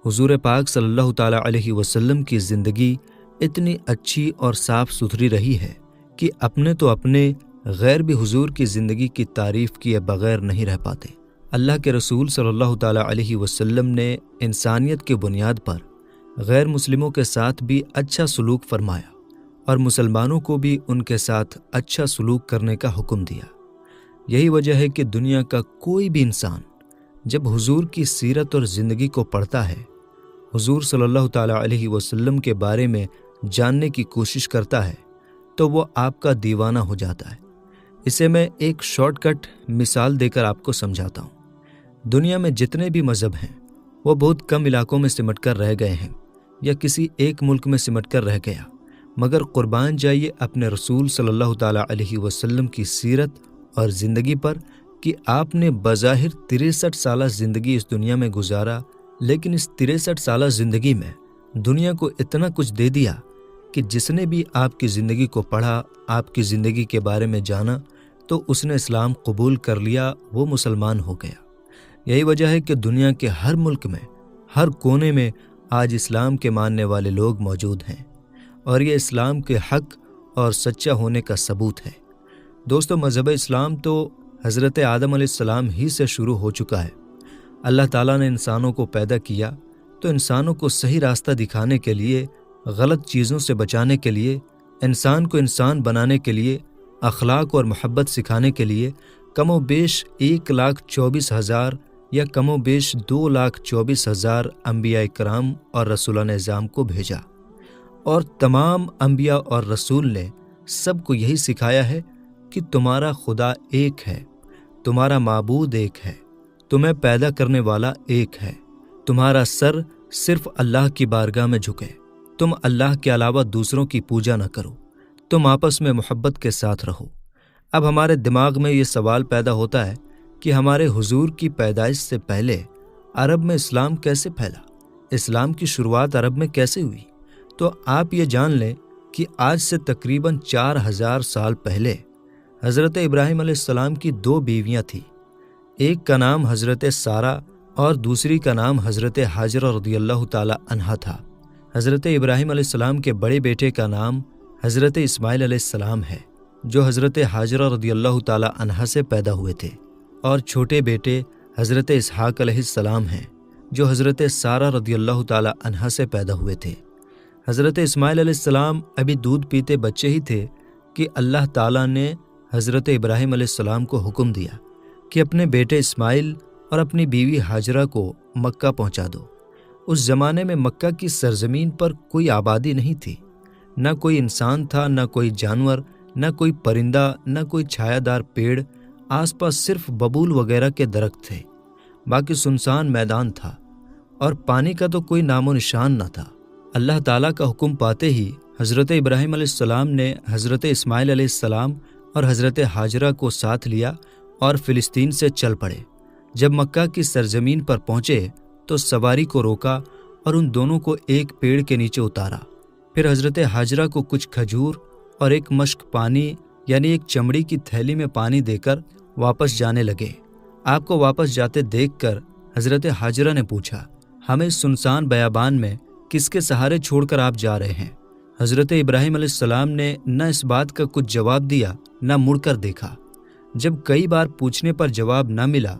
حضور پاک صلی اللہ تعالیٰ علیہ وسلم کی زندگی اتنی اچھی اور صاف ستھری رہی ہے کہ اپنے تو اپنے غیر بھی حضور کی زندگی کی تعریف کیے بغیر نہیں رہ پاتے۔ اللہ کے رسول صلی اللہ تعالیٰ علیہ وسلم نے انسانیت کی بنیاد پر غیر مسلموں کے ساتھ بھی اچھا سلوک فرمایا اور مسلمانوں کو بھی ان کے ساتھ اچھا سلوک کرنے کا حکم دیا۔ یہی وجہ ہے کہ دنیا کا کوئی بھی انسان جب حضور کی سیرت اور زندگی کو پڑھتا ہے، حضور صلی اللہ تعالیٰ علیہ وسلم کے بارے میں جاننے کی کوشش کرتا ہے، تو وہ آپ کا دیوانہ ہو جاتا ہے۔ اسے میں ایک شارٹ کٹ مثال دے کر آپ کو سمجھاتا ہوں۔ دنیا میں جتنے بھی مذہب ہیں وہ بہت کم علاقوں میں سمٹ کر رہ گئے ہیں یا کسی ایک ملک میں سمٹ کر رہ گیا، مگر قربان جائیے اپنے رسول صلی اللہ تعالیٰ علیہ وسلم کی سیرت اور زندگی پر کہ آپ نے بظاہر 63 سالہ زندگی اس دنیا میں گزارا، لیکن اس 63 سالہ زندگی میں دنیا کو اتنا کچھ دے دیا کہ جس نے بھی آپ کی زندگی کو پڑھا، آپ کی زندگی کے بارے میں جانا، تو اس نے اسلام قبول کر لیا، وہ مسلمان ہو گیا۔ یہی وجہ ہے کہ دنیا کے ہر ملک میں، ہر کونے میں آج اسلام کے ماننے والے لوگ موجود ہیں، اور یہ اسلام کے حق اور سچا ہونے کا ثبوت ہے۔ دوستو، مذہب اسلام تو حضرت آدم علیہ السلام ہی سے شروع ہو چکا ہے۔ اللہ تعالیٰ نے انسانوں کو پیدا کیا تو انسانوں کو صحیح راستہ دکھانے کے لیے، غلط چیزوں سے بچانے کے لیے، انسان کو انسان بنانے کے لیے، اخلاق اور محبت سکھانے کے لیے کم و بیش 1,24,000 یا کم و بیش 2,24,000 انبیاء کرام اور رسولان اعظام کو بھیجا، اور تمام انبیاء اور رسول نے سب کو یہی سکھایا ہے کہ تمہارا خدا ایک ہے، تمہارا معبود ایک ہے، تمہیں پیدا کرنے والا ایک ہے، تمہارا سر صرف اللہ کی بارگاہ میں جھکے، تم اللہ کے علاوہ دوسروں کی پوجا نہ کرو، تم آپس میں محبت کے ساتھ رہو۔ اب ہمارے دماغ میں یہ سوال پیدا ہوتا ہے کہ ہمارے حضور کی پیدائش سے پہلے عرب میں اسلام کیسے پھیلا؟ اسلام کی شروعات عرب میں کیسے ہوئی؟ تو آپ یہ جان لیں کہ آج سے تقریباً 4,000 سال پہلے حضرت ابراہیم علیہ السلام کی 2 بیویاں تھیں، ایک کا نام حضرت سارہ اور دوسری کا نام حضرت حاجرہ رضی اللہ تعالی عنہا تھا۔ حضرت ابراہیم علیہ السلام کے بڑے بیٹے کا نام حضرت اسماعیل علیہ السلام ہے، جو حضرت حاجرہ رضی اللہ تعالی عنہا سے پیدا ہوئے تھے، اور چھوٹے بیٹے حضرت اسحاق علیہ السلام ہیں، جو حضرت سارہ رضی اللہ تعالی عنہا سے پیدا ہوئے تھے۔ حضرت اسماعیل علیہ السلام ابھی دودھ پیتے بچے ہی تھے کہ اللہ تعالیٰ نے حضرت ابراہیم علیہ السلام کو حکم دیا کہ اپنے بیٹے اسماعیل اور اپنی بیوی حاجرہ کو مکہ پہنچا دو۔ اس زمانے میں مکہ کی سرزمین پر کوئی آبادی نہیں تھی، نہ کوئی انسان تھا، نہ کوئی جانور، نہ کوئی پرندہ، نہ کوئی چھایا دار پیڑ، آس پاس صرف ببول وغیرہ کے درخت تھے، باقی سنسان میدان تھا، اور پانی کا تو کوئی نام و نشان نہ تھا۔ اللہ تعالیٰ کا حکم پاتے ہی حضرت ابراہیم علیہ السلام نے حضرت اسماعیل علیہ السلام اور حضرت حاجرہ کو ساتھ لیا اور فلسطین سے چل پڑے۔ جب مکہ کی سرزمین پر پہنچے تو سواری کو روکا اور ان دونوں کو ایک پیڑ کے نیچے اتارا۔ پھر حضرت حاجرہ کو کچھ کھجور اور ایک مشک پانی یعنی ایک چمڑی کی تھیلی میں پانی دے کر واپس جانے لگے۔ آپ کو واپس جاتے دیکھ کر حضرت حاجرہ نے پوچھا، ہمیں سنسان بیابان میں کس کے سہارے چھوڑ کر آپ جا رہے ہیں؟ حضرت ابراہیم علیہ السلام نے نہ اس بات کا کچھ جواب دیا، نہ مڑ کر دیکھا۔ جب کئی بار پوچھنے پر جواب نہ ملا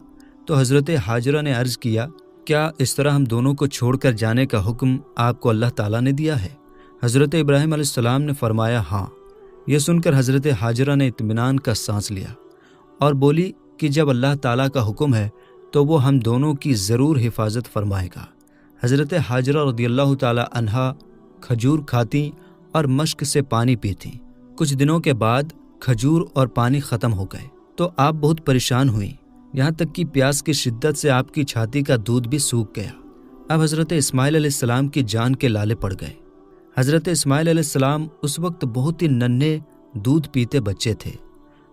تو حضرت حاجرہ نے عرض کیا، کیا اس طرح ہم دونوں کو چھوڑ کر جانے کا حکم آپ کو اللہ تعالیٰ نے دیا ہے؟ حضرت ابراہیم علیہ السلام نے فرمایا، ہاں۔ یہ سن کر حضرت حاجرہ نے اطمینان کا سانس لیا اور بولی کہ جب اللہ تعالیٰ کا حکم ہے تو وہ ہم دونوں کی ضرور حفاظت فرمائے گا۔ حضرت حاجرہ رضی اللہ تعالی عنہا کھجور کھاتیں اور مشک سے پانی پیتیں۔ کچھ دنوں کے بعد کھجور اور پانی ختم ہو گئے تو آپ بہت پریشان ہوئیں، یہاں تک کہ پیاس کی شدت سے آپ کی چھاتی کا دودھ بھی سوکھ گیا۔ اب حضرت اسماعیل علیہ السلام کی جان کے لالے پڑ گئے۔ حضرت اسماعیل علیہ السلام اس وقت بہت ہی ننھے دودھ پیتے بچے تھے،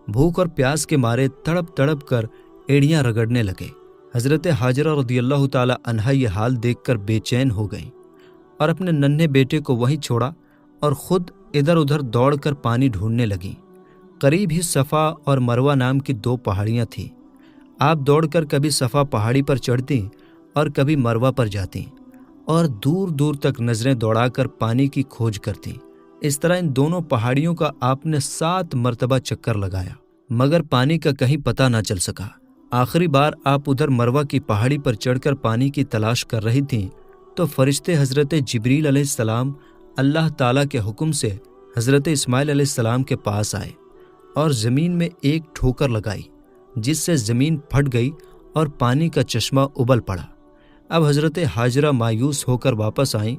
بھوک اور پیاس کے مارے تڑپ تڑپ کر ایڑیاں رگڑنے لگے۔ حضرت حاجرہ رضی اللہ تعالی عنہا یہ حال دیکھ کر بے چین ہو گئیں اور اپنے ننھے بیٹے کو وہیں چھوڑا اور خود ادھر ادھر دوڑ کر پانی ڈھونڈنے لگیں۔ قریب ہی صفا اور مروہ نام کی 2 پہاڑیاں تھیں۔ آپ دوڑ کر کبھی صفا پہاڑی پر چڑھتیں اور کبھی مروہ پر جاتیں اور دور دور تک نظریں دوڑا کر پانی کی کھوج کرتیں۔ اس طرح ان دونوں پہاڑیوں کا آپ نے 7 مرتبہ چکر لگایا، مگر پانی کا کہیں پتہ نہ چل سکا۔ آخری بار آپ ادھر مروہ کی پہاڑی پر چڑھ کر پانی کی تلاش کر رہی تھیں تو فرشتے حضرت جبریل علیہ السلام اللہ تعالیٰ کے حکم سے حضرت اسماعیل علیہ السلام کے پاس آئے اور زمین میں ایک ٹھوکر لگائی، جس سے زمین پھٹ گئی اور پانی کا چشمہ ابل پڑا۔ اب حضرت ہاجرہ مایوس ہو کر واپس آئیں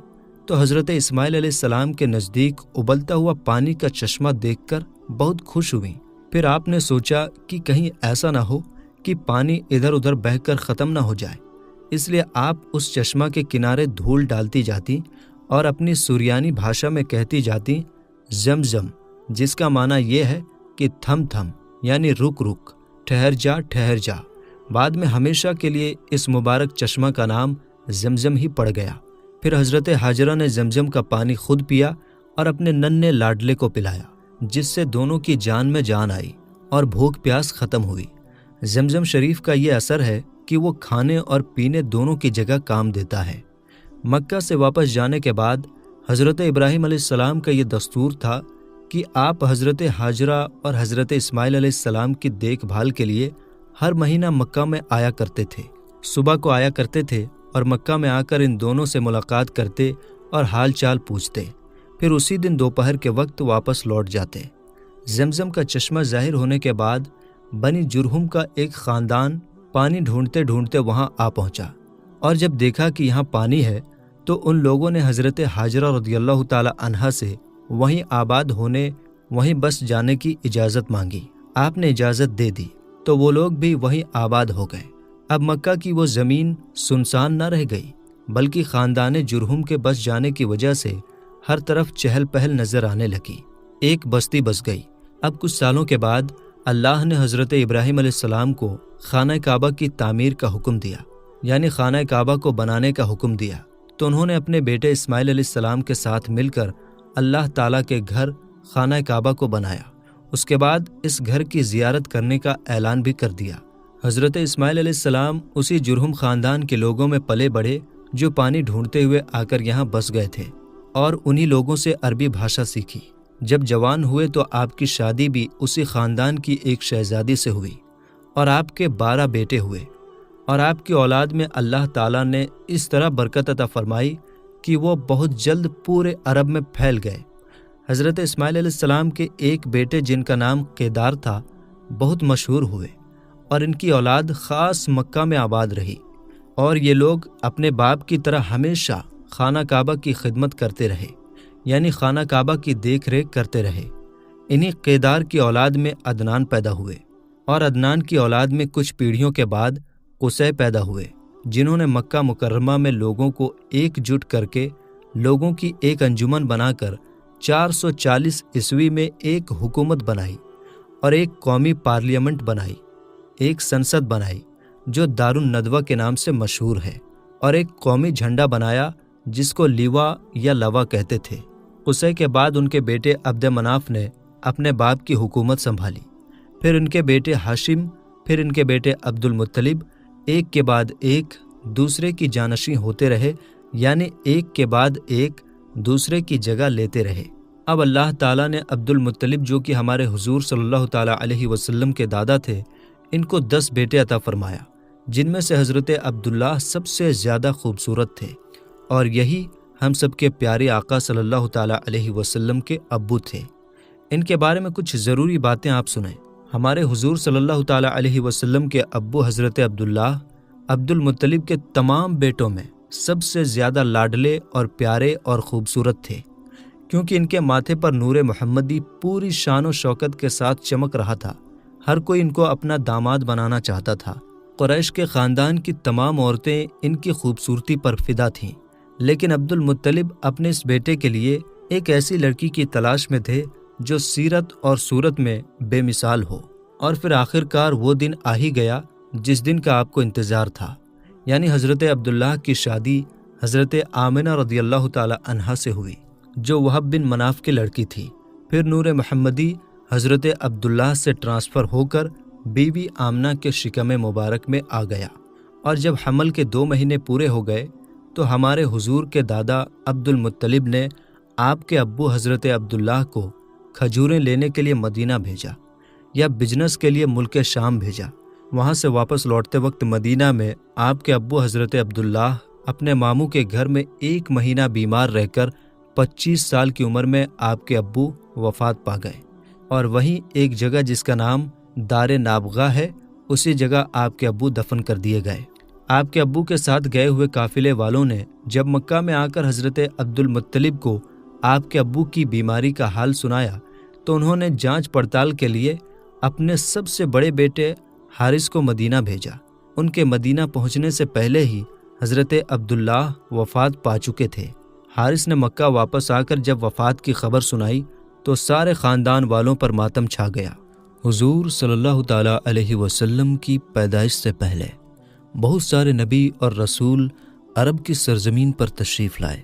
تو حضرت اسماعیل علیہ السلام کے نزدیک ابلتا ہوا پانی کا چشمہ دیکھ کر بہت خوش ہوئیں۔ پھر آپ نے سوچا کہ کہیں ایسا نہ ہو کہ پانی ادھر ادھر بہہ کر ختم نہ ہو جائے، اس لیے آپ اس چشمہ کے کنارے دھول ڈالتی جاتی اور اپنی سریانی بھاشا میں کہتی جاتی زمزم، جس کا معنی یہ ہے کہ تھم تھم، یعنی رک رک، ٹھہر جا ٹھہر جا۔ بعد میں ہمیشہ کے لیے اس مبارک چشمہ کا نام زمزم ہی پڑ گیا۔ پھر حضرت ہاجرہ نے زمزم کا پانی خود پیا اور اپنے ننھے لاڈلے کو پلایا، جس سے دونوں کی جان میں جان آئی اور بھوک پیاس ختم ہوئی۔ زمزم شریف کا یہ اثر ہے کہ وہ کھانے اور پینے دونوں کی جگہ کام دیتا ہے۔ مکہ سے واپس جانے کے بعد حضرت ابراہیم علیہ السلام کا یہ دستور تھا کہ آپ حضرت ہاجرہ اور حضرت اسماعیل علیہ السلام کی دیکھ بھال کے لیے ہر مہینہ مکہ میں آیا کرتے تھے۔ صبح کو آیا کرتے تھے اور مکہ میں آ کر ان دونوں سے ملاقات کرتے اور حال چال پوچھتے، پھر اسی دن دوپہر کے وقت واپس لوٹ جاتے۔ زمزم کا چشمہ ظاہر ہونے کے بعد بنی جرہم کا ایک خاندان پانی ڈھونڈتے ڈھونڈتے وہاں آ پہنچا، اور جب دیکھا کہ یہاں پانی ہے تو ان لوگوں نے حضرت ہاجرہ رضی اللہ تعالی عنہا سے وہیں آباد ہونے، وہیں بس جانے کی اجازت مانگی۔ آپ نے اجازت دے دی تو وہ لوگ بھی وہیں آباد ہو گئے۔ اب مکہ کی وہ زمین سنسان نہ رہ گئی، بلکہ خاندان جرہم کے بس جانے کی وجہ سے ہر طرف چہل پہل نظر آنے لگی۔ ایک بستی بس گئی۔ اب کچھ سالوں کے بعد اللہ نے حضرت ابراہیم علیہ السلام کو خانہ کعبہ کی تعمیر کا حکم دیا، یعنی خانہ کعبہ کو بنانے کا حکم دیا، تو انہوں نے اپنے بیٹے اسماعیل علیہ السلام کے ساتھ مل کر اللہ تعالیٰ کے گھر خانہ کعبہ کو بنایا۔ اس کے بعد اس گھر کی زیارت کرنے کا اعلان بھی کر دیا۔ حضرت اسماعیل علیہ السلام اسی جرہم خاندان کے لوگوں میں پلے بڑھے جو پانی ڈھونڈتے ہوئے آ کر یہاں بس گئے تھے، اور انہی لوگوں سے عربی بھاشا سیکھی۔ جب جوان ہوئے تو آپ کی شادی بھی اسی خاندان کی ایک شہزادی سے ہوئی، اور آپ کے 12 بیٹے ہوئے، اور آپ کی اولاد میں اللہ تعالیٰ نے اس طرح برکت عطا فرمائی کہ وہ بہت جلد پورے عرب میں پھیل گئے۔ حضرت اسماعیل علیہ السلام کے ایک بیٹے جن کا نام قیدار تھا بہت مشہور ہوئے، اور ان کی اولاد خاص مکہ میں آباد رہی، اور یہ لوگ اپنے باپ کی طرح ہمیشہ خانہ کعبہ کی خدمت کرتے رہے، یعنی خانہ کعبہ کی دیکھ ریکھ کرتے رہے۔ انہی قیدار کی اولاد میں عدنان پیدا ہوئے، اور عدنان کی اولاد میں کچھ پیڑھیوں کے بعد قصی پیدا ہوئے، جنہوں نے مکہ مکرمہ میں لوگوں کو ایک جٹ کر کے لوگوں کی ایک انجمن بنا کر 440 عیسوی میں ایک حکومت بنائی، اور ایک قومی پارلیمنٹ بنائی، ایک سنسد بنائی جو دارالندوہ کے نام سے مشہور ہے، اور ایک قومی جھنڈا بنایا جس کو لیوا یا لوا کہتے تھے۔ قصی کے بعد ان کے بیٹے عبد مناف نے اپنے باپ کی حکومت سنبھالی، پھر ان کے بیٹے ہاشم، پھر ان کے بیٹے عبد المطلب، ایک کے بعد ایک دوسرے کی جانشین ہوتے رہے، یعنی ایک کے بعد ایک دوسرے کی جگہ لیتے رہے۔ اب اللہ تعالیٰ نے عبد المطلب جو کہ ہمارے حضور صلی اللہ تعالیٰ علیہ وسلم کے دادا تھے، ان کو 10 بیٹے عطا فرمایا، جن میں سے حضرت عبداللہ سب سے زیادہ خوبصورت تھے، اور یہی ہم سب کے پیارے آقا صلی اللہ تعالیٰ علیہ وسلم کے ابو تھے۔ ان کے بارے میں کچھ ضروری باتیں آپ سنیں۔ ہمارے حضور صلی اللہ تعالیٰ علیہ وسلم کے ابو حضرت عبداللہ عبد المطلب کے تمام بیٹوں میں سب سے زیادہ لاڈلے اور پیارے اور خوبصورت تھے، کیونکہ ان کے ماتھے پر نور محمدی پوری شان و شوکت کے ساتھ چمک رہا تھا۔ ہر کوئی ان کو اپنا داماد بنانا چاہتا تھا۔ قریش کے خاندان کی تمام عورتیں ان کی خوبصورتی پر فدا تھیں، لیکن عبد المطلب اپنے اس بیٹے کے لیے ایک ایسی لڑکی کی تلاش میں تھے جو سیرت اور صورت میں بے مثال ہو، اور پھر آخرکار وہ دن آ ہی گیا جس دن کا آپ کو انتظار تھا، یعنی حضرت عبداللہ کی شادی حضرت آمنہ رضی اللہ تعالی عنہا سے ہوئی، جو وہب بن مناف کی لڑکی تھی۔ پھر نور محمدی حضرت عبداللہ سے ٹرانسفر ہو کر بیوی آمنہ کے شکم مبارک میں آ گیا، اور جب حمل کے 2 مہینے پورے ہو گئے تو ہمارے حضور کے دادا عبد المطلب نے آپ کے ابو حضرت عبداللہ کو کھجوریں لینے کے لیے مدینہ بھیجا یا بزنس کے لیے ملک شام بھیجا۔ وہاں سے واپس لوٹتے وقت مدینہ میں آپ کے ابو حضرت عبداللہ اپنے ماموں کے گھر میں 1 مہینہ بیمار رہ کر 25 سال کی عمر میں آپ کے ابو وفات پا گئے، اور وہیں ایک جگہ جس کا نام دار نابغہ ہے، اسی جگہ آپ کے ابو دفن کر دیے گئے۔ آپ کے ابو کے ساتھ گئے ہوئے قافلے والوں نے جب مکہ میں آ کر حضرت عبد المطلب کو آپ کے ابو کی بیماری کا حال سنایا تو انہوں نے جانچ پڑتال کے لیے اپنے سب سے بڑے بیٹے حارث کو مدینہ بھیجا۔ ان کے مدینہ پہنچنے سے پہلے ہی حضرت عبداللہ وفات پا چکے تھے۔ حارث نے مکہ واپس آ کر جب وفات کی خبر سنائی تو سارے خاندان والوں پر ماتم چھا گیا۔ حضور صلی اللہ تعالیٰ علیہ وسلم کی پیدائش سے پہلے بہت سارے نبی اور رسول عرب کی سرزمین پر تشریف لائے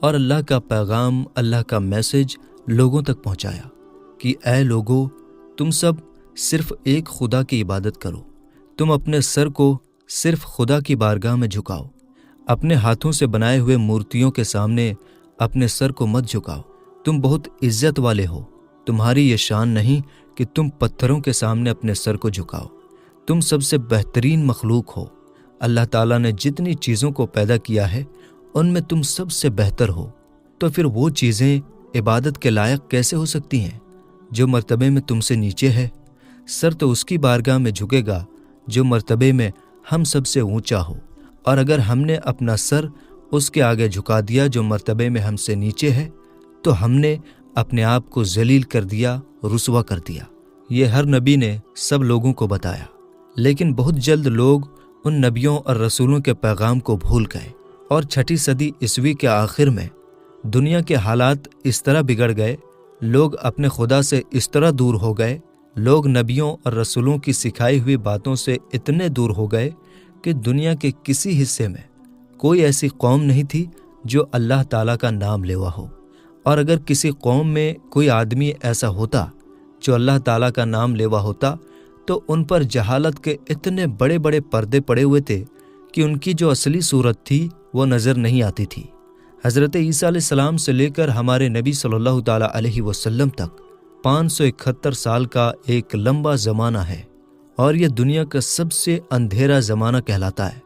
اور اللہ کا پیغام، اللہ کا میسج لوگوں تک پہنچایا کہ اے لوگو، تم سب صرف ایک خدا کی عبادت کرو، تم اپنے سر کو صرف خدا کی بارگاہ میں جھکاؤ، اپنے ہاتھوں سے بنائے ہوئے مورتیوں کے سامنے اپنے سر کو مت جھکاؤ، تم بہت عزت والے ہو، تمہاری یہ شان نہیں کہ تم پتھروں کے سامنے اپنے سر کو جھکاؤ، تم سب سے بہترین مخلوق ہو، اللہ تعالیٰ نے جتنی چیزوں کو پیدا کیا ہے ان میں تم سب سے بہتر ہو، تو پھر وہ چیزیں عبادت کے لائق کیسے ہو سکتی ہیں جو مرتبے میں تم سے نیچے ہے؟ سر تو اس کی بارگاہ میں جھکے گا جو مرتبے میں ہم سب سے اونچا ہو، اور اگر ہم نے اپنا سر اس کے آگے جھکا دیا جو مرتبے میں ہم سے نیچے ہے تو ہم نے اپنے آپ کو ذلیل کر دیا، رسوا کر دیا۔ یہ ہر نبی نے سب لوگوں کو بتایا، لیکن بہت جلد لوگ ان نبیوں اور رسولوں کے پیغام کو بھول گئے، اور 6 صدی عیسوی کے آخر میں دنیا کے حالات اس طرح بگڑ گئے، لوگ اپنے خدا سے اس طرح دور ہو گئے، لوگ نبیوں اور رسولوں کی سکھائی ہوئی باتوں سے اتنے دور ہو گئے کہ دنیا کے کسی حصے میں کوئی ایسی قوم نہیں تھی جو اللہ تعالیٰ کا نام لیوا ہو، اور اگر کسی قوم میں کوئی آدمی ایسا ہوتا جو اللہ تعالیٰ کا نام لیوا ہوتا تو ان پر جہالت کے اتنے بڑے بڑے پردے پڑے ہوئے تھے کہ ان کی جو اصلی صورت تھی وہ نظر نہیں آتی تھی۔ حضرت عیسیٰ علیہ السلام سے لے کر ہمارے نبی صلی اللہ تعالیٰ علیہ وسلم تک 571 سال کا ایک لمبا زمانہ ہے، اور یہ دنیا کا سب سے اندھیرا زمانہ کہلاتا ہے۔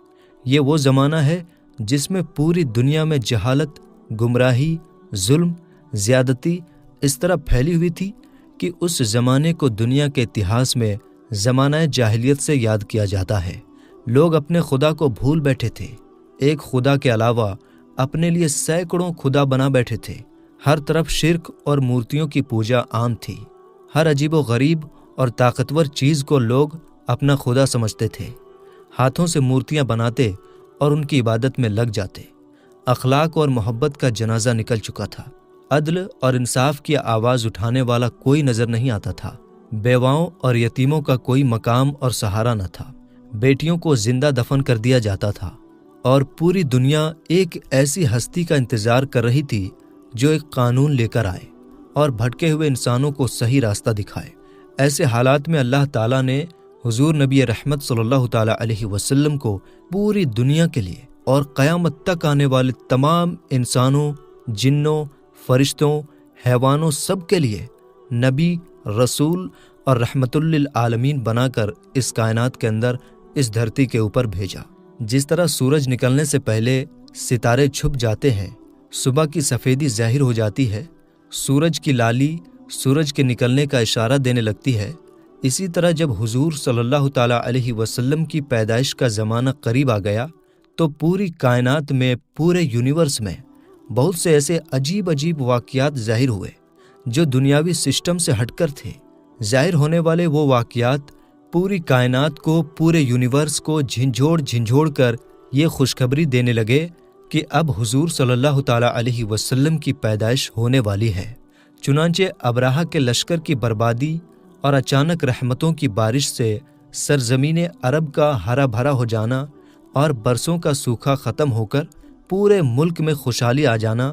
یہ وہ زمانہ ہے جس میں پوری دنیا میں جہالت، گمراہی، ظلم، زیادتی اس طرح پھیلی ہوئی تھی کہ اس زمانے کو دنیا کے اتہاس میں زمانہ جاہلیت سے یاد کیا جاتا ہے۔ لوگ اپنے خدا کو بھول بیٹھے تھے، ایک خدا کے علاوہ اپنے لیے سینکڑوں خدا بنا بیٹھے تھے، ہر طرف شرک اور مورتیوں کی پوجا عام تھی، ہر عجیب و غریب اور طاقتور چیز کو لوگ اپنا خدا سمجھتے تھے، ہاتھوں سے مورتیاں بناتے اور ان کی عبادت میں لگ جاتے۔ اخلاق اور محبت کا جنازہ نکل چکا تھا، عدل اور انصاف کی آواز اٹھانے والا کوئی نظر نہیں آتا تھا، بیواؤں اور یتیموں کا کوئی مقام اور سہارا نہ تھا، بیٹیوں کو زندہ دفن کر دیا جاتا تھا، اور پوری دنیا ایک ایسی ہستی کا انتظار کر رہی تھی جو ایک قانون لے کر آئے اور بھٹکے ہوئے انسانوں کو صحیح راستہ دکھائے۔ ایسے حالات میں اللہ تعالیٰ نے حضور نبی رحمت صلی اللہ تعالیٰ علیہ وسلم کو پوری دنیا کے لیے اور قیامت تک آنے والے تمام انسانوں، جنوں، فرشتوں، حیوانوں سب کے لیے نبی، رسول اور رحمت للعالمین بنا کر اس کائنات کے اندر، اس دھرتی کے اوپر بھیجا۔ جس طرح سورج نکلنے سے پہلے ستارے چھپ جاتے ہیں، صبح کی سفیدی ظاہر ہو جاتی ہے، سورج کی لالی سورج کے نکلنے کا اشارہ دینے لگتی ہے، اسی طرح جب حضور صلی اللہ تعالیٰ علیہ وسلم کی پیدائش کا زمانہ قریب آ گیا تو پوری کائنات میں، پورے یونیورس میں بہت سے ایسے عجیب عجیب واقعات ظاہر ہوئے جو دنیاوی سسٹم سے ہٹ کر تھے۔ ظاہر ہونے والے وہ واقعات پوری کائنات کو، پورے یونیورس کو جھنجھوڑ کر یہ خوشخبری دینے لگے کہ اب حضور صلی اللہ تعالیٰ علیہ وسلم کی پیدائش ہونے والی ہے۔ چنانچہ ابراہہ کے لشکر کی بربادی اور اچانک رحمتوں کی بارش سے سرزمین عرب کا ہرا بھرا ہو جانا اور برسوں کا سوکھا ختم ہو کر پورے ملک میں خوشحالی آ جانا،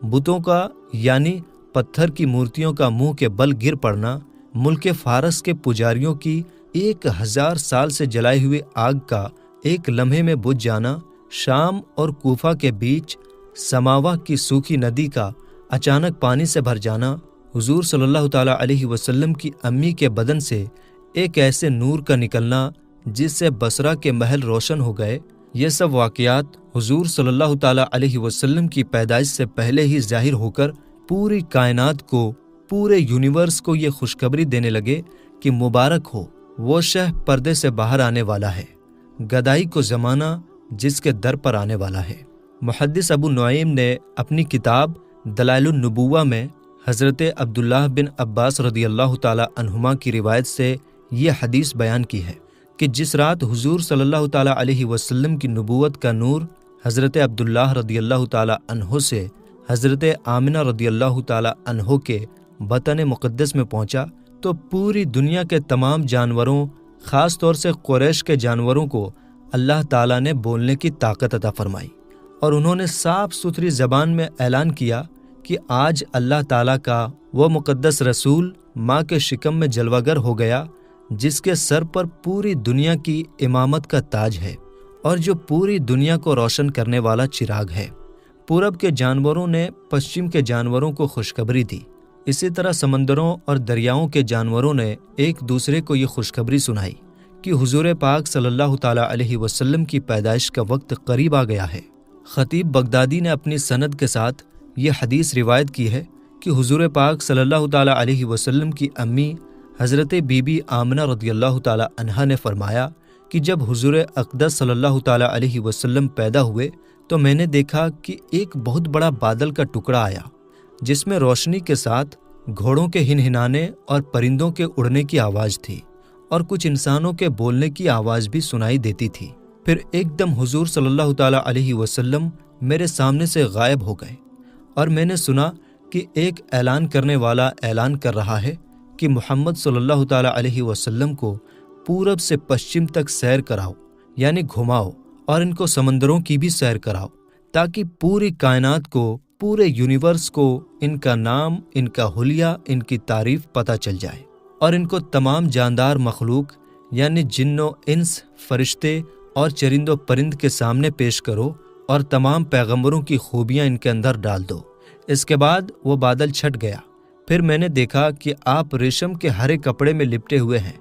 بتوں کا یعنی پتھر کی مورتیوں کا منہ کے بل گر پڑنا، ملک فارس کے پجاریوں کی 1000 سال سے جلائی ہوئی آگ کا ایک لمحے میں بجھ جانا، شام اور کوفہ کے بیچ سماوا کی سوکھی ندی کا اچانک پانی سے بھر جانا، حضور صلی اللہ تعالیٰ علیہ وسلم کی امی کے بدن سے ایک ایسے نور کا نکلنا جس سے بصرہ کے محل روشن ہو گئے، یہ سب واقعات حضور صلی اللہ تعالیٰ علیہ وسلم کی پیدائش سے پہلے ہی ظاہر ہو کر پوری کائنات کو، پورے یونیورس کو یہ خوشخبری دینے لگے کہ مبارک ہو، وہ شہ پردے سے باہر آنے والا ہے، گدائی کو زمانہ جس کے در پر آنے والا ہے۔ محدث ابو نعیم نے اپنی کتاب دلائل النبوہ میں حضرت عبداللہ بن عباس رضی اللہ تعالیٰ عنہما کی روایت سے یہ حدیث بیان کی ہے کہ جس رات حضور صلی اللہ تعالیٰ علیہ وسلم کی نبوت کا نور حضرت عبداللہ رضی اللہ تعالیٰ عنہ سے حضرت آمنہ رضی اللہ تعالیٰ عنہ کے بطن مقدس میں پہنچا تو پوری دنیا کے تمام جانوروں، خاص طور سے قریش کے جانوروں کو اللہ تعالیٰ نے بولنے کی طاقت عطا فرمائی، اور انہوں نے صاف ستھری زبان میں اعلان کیا کہ آج اللہ تعالیٰ کا وہ مقدس رسول ماں کے شکم میں جلوہ گر ہو گیا جس کے سر پر پوری دنیا کی امامت کا تاج ہے اور جو پوری دنیا کو روشن کرنے والا چراغ ہے۔ پورب کے جانوروں نے پشچم کے جانوروں کو خوشخبری دی، اسی طرح سمندروں اور دریاؤں کے جانوروں نے ایک دوسرے کو یہ خوشخبری سنائی کہ حضور پاک صلی اللہ تعالیٰ علیہ وسلم کی پیدائش کا وقت قریب آ گیا ہے۔ خطیب بغدادی نے اپنی سند کے ساتھ یہ حدیث روایت کی ہے کہ حضور پاک صلی اللہ تعالیٰ علیہ وسلم کی امی حضرت بی بی آمنہ رضی اللہ تعالیٰ عنہا نے فرمایا کہ جب حضور اقدس صلی اللہ تعالیٰ علیہ وسلم پیدا ہوئے تو میں نے دیکھا کہ ایک بہت بڑا بادل کا ٹکڑا آیا جس میں روشنی کے ساتھ گھوڑوں کے ہنہنانے اور پرندوں کے اڑنے کی آواز تھی اور کچھ انسانوں کے بولنے کی آواز بھی سنائی دیتی تھی۔ پھر ایک دم حضور صلی اللہ تعالیٰ علیہ وسلم میرے سامنے سے غائب ہو گئے اور میں نے سنا کہ ایک اعلان کرنے والا اعلان کر رہا ہے کہ محمد صلی اللہ تعالیٰ علیہ وسلم کو پورب سے پشچم تک سیر کراؤ، یعنی گھماؤ، اور ان کو سمندروں کی بھی سیر کراؤ تاکہ پوری کائنات کو، پورے یونیورس کو ان کا نام، ان کا حلیہ، ان کی تعریف پتہ چل جائے، اور ان کو تمام جاندار مخلوق یعنی جن و انس، فرشتے اور چرند و پرند کے سامنے پیش کرو اور تمام پیغمبروں کی خوبیاں ان کے اندر ڈال دو۔ اس کے بعد وہ بادل چھٹ گیا۔ پھر میں نے دیکھا کہ آپ ریشم کے ہرے کپڑے میں لپٹے ہوئے ہیں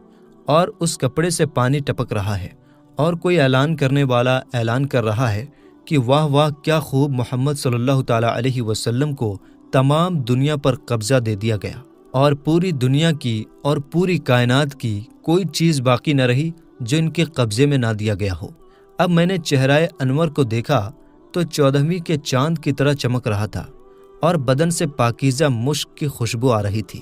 اور اس کپڑے سے پانی ٹپک رہا ہے، اور کوئی اعلان کرنے والا اعلان کر رہا ہے کہ واہ واہ، کیا خوب محمد صلی اللہ تعالیٰ علیہ وسلم کو تمام دنیا پر قبضہ دے دیا گیا، اور پوری دنیا کی اور پوری کائنات کی کوئی چیز باقی نہ رہی جو ان کے قبضے میں نہ دیا گیا ہو۔ اب میں نے چہرہ انور کو دیکھا تو 14ویں کے چاند کی طرح چمک رہا تھا اور بدن سے پاکیزہ مشک کی خوشبو آ رہی تھی۔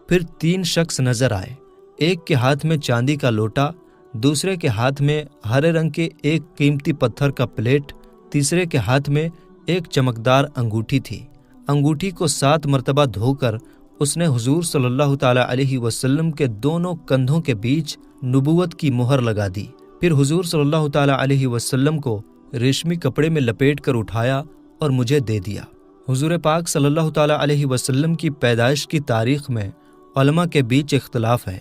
پھر 3 شخص نظر آئے، ایک کے ہاتھ میں چاندی کا لوٹا، دوسرے کے ہاتھ میں ہرے رنگ کے ایک قیمتی پتھر کا پلیٹ، تیسرے کے ہاتھ میں ایک چمکدار انگوٹھی تھی۔ انگوٹھی کو 7 مرتبہ دھو کر اس نے حضور صلی اللہ تعالیٰ علیہ وسلم کے دونوں کندھوں کے بیچ نبوت کی مہر لگا دی۔ پھر حضور صلی اللہ تعالیٰ علیہ وسلم کو ریشمی کپڑے میں لپیٹ کر اٹھایا اور مجھے دے دیا۔ حضور پاک صلی اللہ تعالیٰ علیہ وسلم کی پیدائش کی تاریخ میں علماء کے بیچ اختلاف ہے،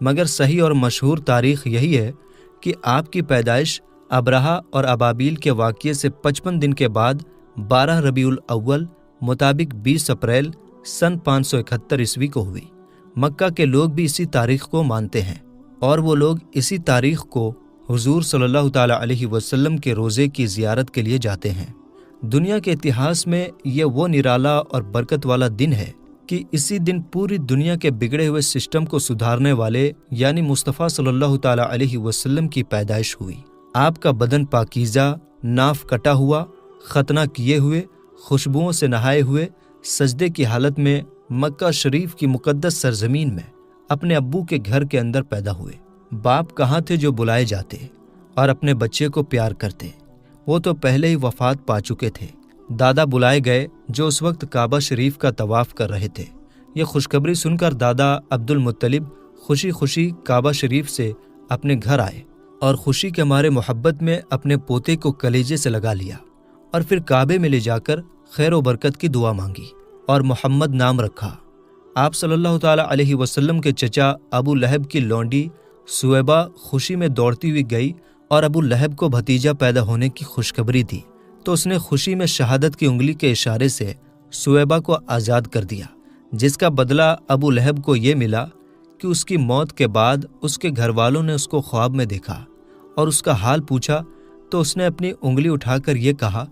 مگر صحیح اور مشہور تاریخ یہی ہے کہ آپ کی پیدائش ابرہہ اور ابابیل کے واقعے سے 55 دن کے بعد 12 ربیع الاول مطابق 20 اپریل سن 571 عیسوی کو ہوئی۔ مکہ کے لوگ بھی اسی تاریخ کو مانتے ہیں، اور وہ لوگ اسی تاریخ کو حضور صلی اللہ تعالیٰ علیہ وسلم کے روزے کی زیارت کے لیے جاتے ہیں۔ دنیا کے اتہاس میں یہ وہ نرالا اور برکت والا دن ہے کہ اسی دن پوری دنیا کے بگڑے ہوئے سسٹم کو سدھارنے والے یعنی مصطفیٰ صلی اللہ تعالیٰ علیہ وسلم کی پیدائش ہوئی۔ آپ کا بدن پاکیزہ، ناف کٹا ہوا، ختنہ کیے ہوئے، خوشبوؤں سے نہائے ہوئے، سجدے کی حالت میں مکہ شریف کی مقدس سرزمین میں اپنے ابو کے گھر کے اندر پیدا ہوئے۔ باپ کہاں تھے جو بلائے جاتے اور اپنے بچے کو پیار کرتے؟ وہ تو پہلے ہی وفات پا چکے تھے۔ دادا بلائے گئے جو اس وقت کعبہ شریف کا طواف کر رہے تھے۔ یہ خوشخبری سن کر دادا عبد المطلب خوشی خوشی کعبہ شریف سے اپنے گھر آئے اور خوشی کے مارے محبت میں اپنے پوتے کو کلیجے سے لگا لیا، اور پھر کعبے میں لے جا کر خیر و برکت کی دعا مانگی اور محمد نام رکھا۔ آپ صلی اللہ تعالیٰ علیہ وسلم کے چچا ابو لہب کی لونڈی سویبہ خوشی میں دوڑتی ہوئی گئی اور ابو لہب کو بھتیجا پیدا ہونے کی خوشخبری دی تو اس نے خوشی میں شہادت کی انگلی کے اشارے سے سویبہ کو آزاد کر دیا، جس کا بدلہ ابو لہب کو یہ ملا کہ اس کی موت کے بعد اس کے گھر والوں نے اس کو خواب میں دیکھا اور اس کا حال پوچھا تو اس نے اپنی انگلی اٹھا کر یہ کہا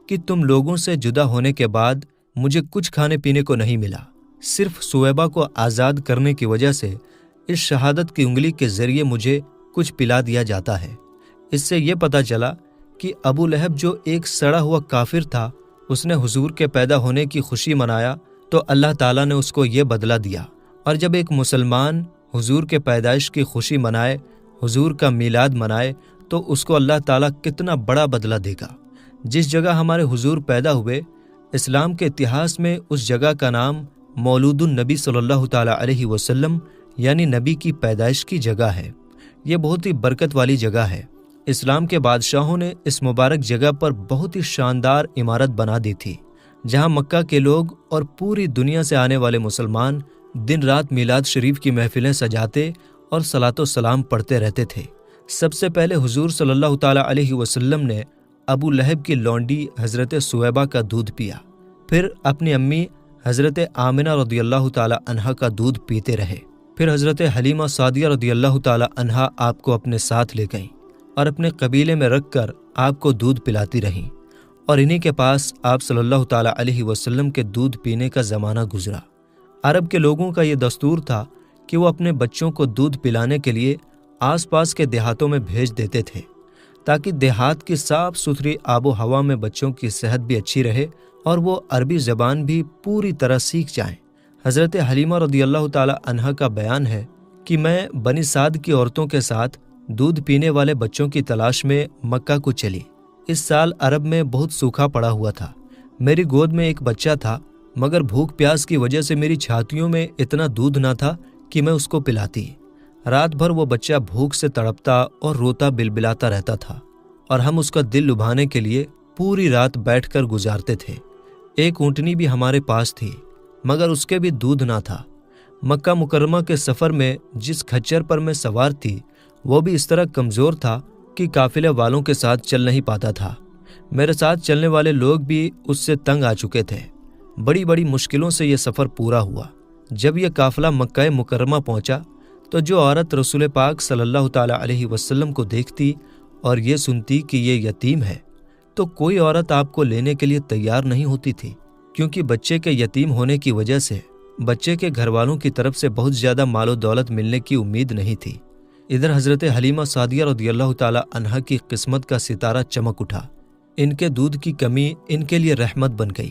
کہ تم لوگوں سے جدا ہونے کے بعد مجھے کچھ کھانے پینے کو نہیں ملا، صرف سویبہ کو آزاد کرنے کی وجہ سے اس شہادت کی انگلی کے ذریعے مجھے کچھ پلا دیا جاتا ہے۔ اس سے یہ پتہ چلا کہ ابو لہب جو ایک سڑا ہوا کافر تھا، اس نے حضور کے پیدا ہونے کی خوشی منایا تو اللہ تعالیٰ نے اس کو یہ بدلہ دیا، اور جب ایک مسلمان حضور کے پیدائش کی خوشی منائے، حضور کا میلاد منائے، تو اس کو اللہ تعالیٰ کتنا بڑا بدلہ دے گا۔ جس جگہ ہمارے حضور پیدا ہوئے، اسلام کے اتہاس میں اس جگہ کا نام مولود النبی صلی اللہ تعالیٰ علیہ وسلم یعنی نبی کی پیدائش کی جگہ ہے۔ یہ بہت ہی برکت والی جگہ ہے۔ اسلام کے بادشاہوں نے اس مبارک جگہ پر بہت ہی شاندار عمارت بنا دی تھی، جہاں مکہ کے لوگ اور پوری دنیا سے آنے والے مسلمان دن رات میلاد شریف کی محفلیں سجاتے اور صلاۃ و سلام پڑھتے رہتے تھے۔ سب سے پہلے حضور صلی اللہ تعالیٰ علیہ وسلم نے ابو لہب کی لونڈی حضرت سویبہ کا دودھ پیا، پھر اپنی امی حضرت آمنہ رضی اللہ تعالیٰ عنہا کا دودھ پیتے رہے، پھر حضرت حلیمہ سعدیہ رضی اللہ تعالیٰ عنہا آپ کو اپنے ساتھ لے گئیں اور اپنے قبیلے میں رکھ کر آپ کو دودھ پلاتی رہیں، اور انہی کے پاس آپ صلی اللہ تعالیٰ علیہ وسلم کے دودھ پینے کا زمانہ گزرا۔ عرب کے لوگوں کا یہ دستور تھا کہ وہ اپنے بچوں کو دودھ پلانے کے لیے آس پاس کے دیہاتوں میں بھیج دیتے تھے، تاکہ دیہات کی صاف ستھری آب و ہوا میں بچوں کی صحت بھی اچھی رہے اور وہ عربی زبان بھی پوری طرح سیکھ جائیں۔ حضرت حلیمہ رضی اللہ تعالیٰ عنہا کا بیان ہے کہ میں بنی سعد کی عورتوں کے ساتھ دودھ پینے والے بچوں کی تلاش میں مکہ کو چلی۔ اس سال عرب میں بہت سوکھا پڑا ہوا تھا۔ میری گود میں ایک بچہ تھا، مگر بھوک پیاس کی وجہ سے میری چھاتیوں میں اتنا دودھ نہ تھا کہ میں اس کو پلاتی۔ رات بھر وہ بچہ بھوک سے تڑپتا اور روتا بلبلاتا رہتا تھا، اور ہم اس کا دل لبھانے کے لیے پوری رات بیٹھ کر گزارتے تھے۔ ایک اونٹنی بھی ہمارے پاس تھی، مگر اس کے بھی دودھ نہ تھا۔ مکہ مکرمہ کے سفر میں جس کھچر پر میں سوار تھی، وہ بھی اس طرح کمزور تھا کہ قافلے والوں کے ساتھ چل نہیں پاتا تھا۔ میرے ساتھ چلنے والے لوگ بھی اس سے تنگ آ چکے تھے۔ بڑی بڑی مشکلوں سے یہ سفر پورا ہوا۔ جب یہ قافلہ مکہ مکرمہ پہنچا تو جو عورت رسول پاک صلی اللہ تعالیٰ علیہ وسلم کو دیکھتی اور یہ سنتی کہ یہ یتیم ہے، تو کوئی عورت آپ کو لینے کے لیے تیار نہیں ہوتی تھی، کیونکہ بچے کے یتیم ہونے کی وجہ سے بچے کے گھر والوں کی طرف سے بہت زیادہ مال و دولت ملنے کی امید نہیں تھی۔ ادھر حضرت حلیمہ سعدیہ رضی اللہ تعالیٰ عنہا کی قسمت کا ستارہ چمک اٹھا۔ ان کے دودھ کی کمی ان کے لیے رحمت بن گئی،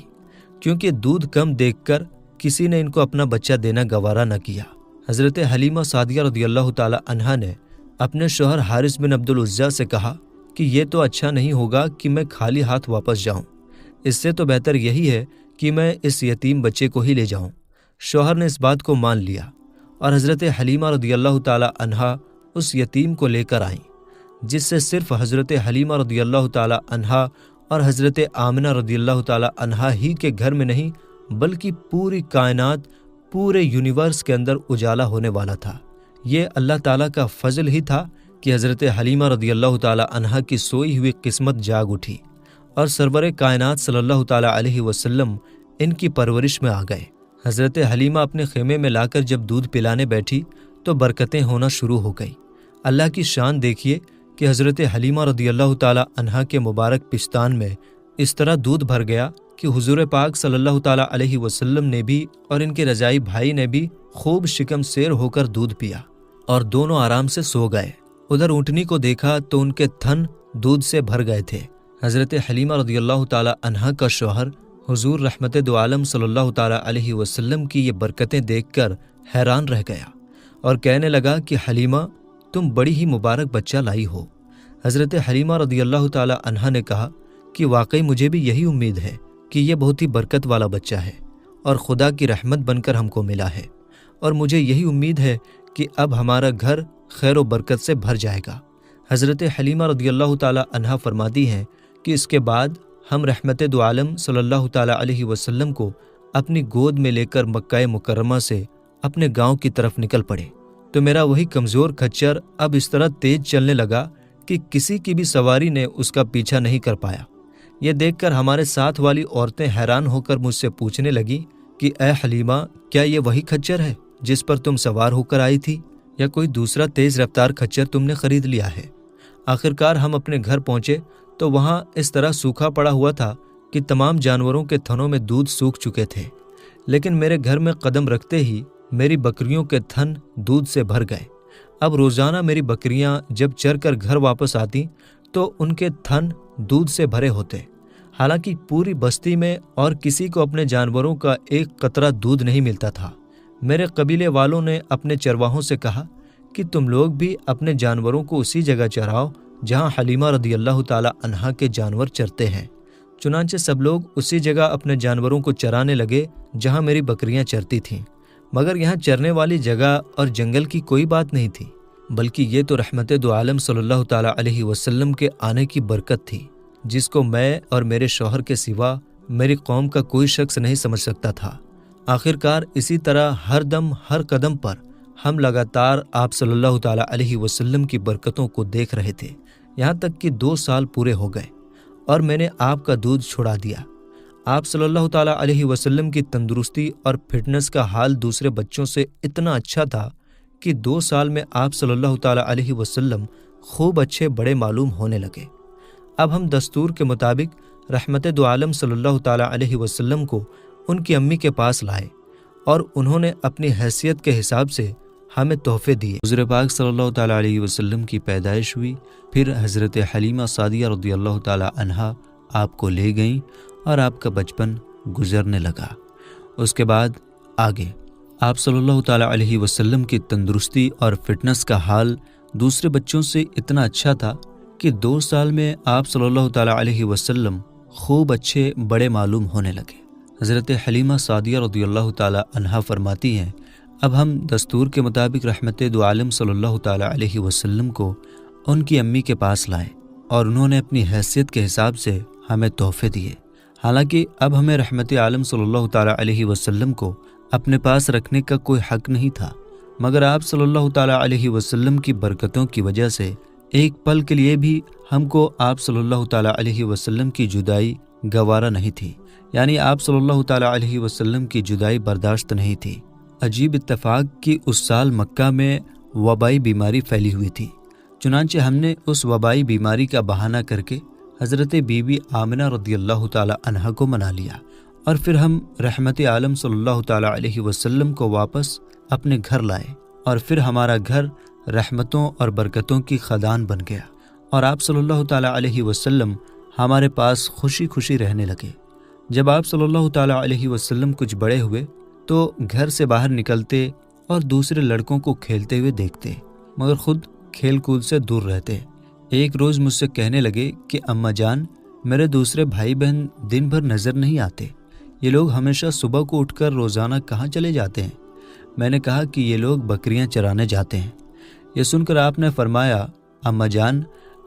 کیونکہ دودھ کم دیکھ کر کسی نے ان کو اپنا بچہ دینا گوارا نہ کیا۔ حضرت حلیمہ سعدیہ رضی اللہ تعالیٰ عنہا نے اپنے شوہر حارث بن عبد العزیٰ سے کہا کہ یہ تو اچھا نہیں ہوگا کہ میں خالی ہاتھ واپس جاؤں، اس سے تو بہتر یہی ہے کہ میں اس یتیم بچے کو ہی لے جاؤں۔ شوہر نے اس بات کو مان لیا، اور حضرت حلیمہ رضی اللہ تعالیٰ عنہا اس یتیم کو لے کر آئیں، جس سے صرف حضرت حلیمہ رضی اللہ تعالیٰ عنہا اور حضرت آمنہ رضی اللہ تعالیٰ عنہا ہی کے گھر میں نہیں، بلکہ پوری کائنات، پورے یونیورس کے اندر اجالا ہونے والا تھا۔ یہ اللہ تعالیٰ کا فضل ہی تھا کہ حضرت حلیمہ رضی اللہ تعالیٰ عنہا کی سوئی ہوئی قسمت جاگ اٹھی، اور سرور کائنات صلی اللہ تعالیٰ علیہ وسلم ان کی پرورش میں آ گئے۔ حضرت حلیمہ اپنے خیمے میں لا کر جب دودھ پلانے بیٹھی تو برکتیں ہونا شروع ہو گئی۔ اللہ کی شان دیکھیے کہ حضرت حلیمہ رضی اللہ تعالیٰ عنہا کے مبارک پستان میں اس طرح دودھ بھر گیا کہ حضور پاک صلی اللہ تعالیٰ علیہ وسلم نے بھی اور ان کے رضائی بھائی نے بھی خوب شکم سیر ہو کر دودھ پیا، اور دونوں آرام سے سو گئے۔ ادھر اونٹنی کو دیکھا تو ان کے تھن دودھ سے بھر گئے تھے۔ حضرت حلیمہ رضی اللہ تعالیٰ عنہا کا شوہر حضور رحمت دو عالم صلی اللہ تعالیٰ علیہ وسلم کی یہ برکتیں دیکھ کر حیران رہ گیا، اور کہنے لگا کہ حلیمہ، تم بڑی ہی مبارک بچہ لائی ہو۔ حضرت حلیمہ رضی اللہ تعالیٰ عنہا نے کہا کہ واقعی مجھے بھی یہی امید ہے کہ یہ بہت ہی برکت والا بچہ ہے اور خدا کی رحمت بن کر ہم کو ملا ہے، اور مجھے یہی امید ہے کہ اب ہمارا گھر خیر و برکت سے بھر جائے گا۔ حضرت حلیمہ رضی اللہ تعالیٰ عنہا فرماتی ہیں کہ اس کے بعد ہم رحمت دو عالم صلی اللہ تعالیٰ علیہ وسلم کو اپنی گود میں لے کر مکہ مکرمہ سے اپنے گاؤں کی طرف نکل پڑے، تو میرا وہی کمزور کھچر اب اس طرح تیز چلنے لگا کہ کسی کی بھی سواری نے اس کا پیچھا نہیں کر پایا۔ یہ دیکھ کر ہمارے ساتھ والی عورتیں حیران ہو کر مجھ سے پوچھنے لگی کہ اے حلیمہ، کیا یہ وہی کھچر ہے جس پر تم سوار ہو کر آئی تھی، یا کوئی دوسرا تیز رفتار کھچر تم نے خرید لیا ہے؟ آخرکار ہم اپنے گھر پہنچے تو وہاں اس طرح سوکھا پڑا ہوا تھا کہ تمام جانوروں کے تھنوں میں دودھ سوکھ چکے تھے، لیکن میرے گھر میں قدم رکھتے ہی میری بکریوں کے تھن دودھ سے بھر گئے۔ اب روزانہ میری بکریاں جب چر کر گھر واپس آتی تو ان کے تھن دودھ سے بھرے ہوتے، حالانکہ پوری بستی میں اور کسی کو اپنے جانوروں کا ایک قطرہ دودھ نہیں ملتا تھا۔ میرے قبیلے والوں نے اپنے چرواہوں سے کہا کہ تم لوگ بھی اپنے جانوروں کو اسی جگہ چراؤ جہاں حلیمہ رضی اللہ تعالی عنہا کے جانور چرتے ہیں۔ چنانچہ سب لوگ اسی جگہ اپنے جانوروں کو چرانے لگے جہاں میری بکریاں چرتی تھیں، مگر یہاں چرنے والی جگہ اور جنگل کی کوئی بات نہیں تھی، بلکہ یہ تو رحمت دو عالم صلی اللہ تعالی علیہ وسلم کے آنے کی برکت تھی، جس کو میں اور میرے شوہر کے سوا میری قوم کا کوئی شخص نہیں سمجھ سکتا تھا۔ آخرکار اسی طرح ہر دم ہر قدم پر ہم لگاتار آپ صلی اللہ تعالی علیہ وسلم کی برکتوں کو دیکھ رہے تھے، یہاں تک کہ 2 سال پورے ہو گئے اور میں نے آپ کا دودھ چھڑا دیا۔ آپ صلی اللہ تعالی علیہ وسلم کی تندرستی اور فٹنس کا حال دوسرے بچوں سے اتنا اچھا تھا کہ 2 سال میں آپ صلی اللہ تعالی علیہ وسلم خوب اچھے بڑے معلوم ہونے لگے۔ اب ہم دستور کے مطابق رحمت دو عالم صلی اللہ تعالی علیہ وسلم کو ان کی امی کے پاس لائے اور انہوں نے اپنی حیثیت کے حساب سے ہمیں تحفے دیے۔ حضور پاک صلی اللہ تعالی علیہ وسلم کی پیدائش ہوئی، پھر حضرت حلیمہ سعدیہ رضی اللہ تعالی عنہا آپ کو لے گئیں اور آپ کا بچپن گزرنے لگا۔ اس کے بعد آگے آپ صلی اللہ تعالی علیہ وسلم کی تندرستی اور فٹنس کا حال دوسرے بچوں سے اتنا اچھا تھا کہ 2 سال میں آپ صلی اللہ تعالی علیہ وسلم خوب اچھے بڑے معلوم ہونے لگے۔ حضرت حلیمہ سعدیہ رضی اللہ تعالی عنہا فرماتی ہیں، اب ہم دستور کے مطابق رحمت دو عالم صلی اللہ تعالی علیہ وسلم کو ان کی امی کے پاس لائے اور انہوں نے اپنی حیثیت کے حساب سے ہمیں تحفے دیے۔ حالانکہ اب ہمیں رحمت عالم صلی اللہ تعالی علیہ وسلم کو اپنے پاس رکھنے کا کوئی حق نہیں تھا، مگر آپ صلی اللہ تعالی علیہ وسلم کی برکتوں کی وجہ سے ایک پل کے لیے بھی ہم کو آپ صلی اللہ تعالی علیہ وسلم کی جدائی گوارا نہیں تھی، یعنی آپ صلی اللہ تعالی علیہ وسلم کی جدائی برداشت نہیں تھی۔ عجیب اتفاق کہ اس سال مکہ میں وبائی بیماری پھیلی ہوئی تھی، چنانچہ ہم نے اس وبائی بیماری کا بہانہ کر کے حضرت بی بی آمنہ رضی اللہ تعالی عنہا کو منا لیا، اور پھر ہم رحمت عالم صلی اللہ تعالی علیہ وسلم کو واپس اپنے گھر لائے، اور پھر ہمارا گھر رحمتوں اور برکتوں کی خدان بن گیا، اور آپ صلی اللہ تعالی علیہ وسلم ہمارے پاس خوشی خوشی رہنے لگے۔ جب آپ صلی اللہ تعالی علیہ وسلم کچھ بڑے ہوئے تو گھر سے باہر نکلتے اور دوسرے لڑکوں کو کھیلتے ہوئے دیکھتے، مگر خود کھیل کود سے دور رہتے۔ ایک روز مجھ سے کہنے لگے کہ اماں جان، میرے دوسرے بھائی بہن دن بھر نظر نہیں آتے، یہ لوگ ہمیشہ صبح کو اٹھ کر روزانہ کہاں چلے جاتے ہیں؟ میں نے کہا کہ یہ لوگ بکریاں چرانے جاتے ہیں۔ یہ سن کر آپ نے فرمایا، اماں جان،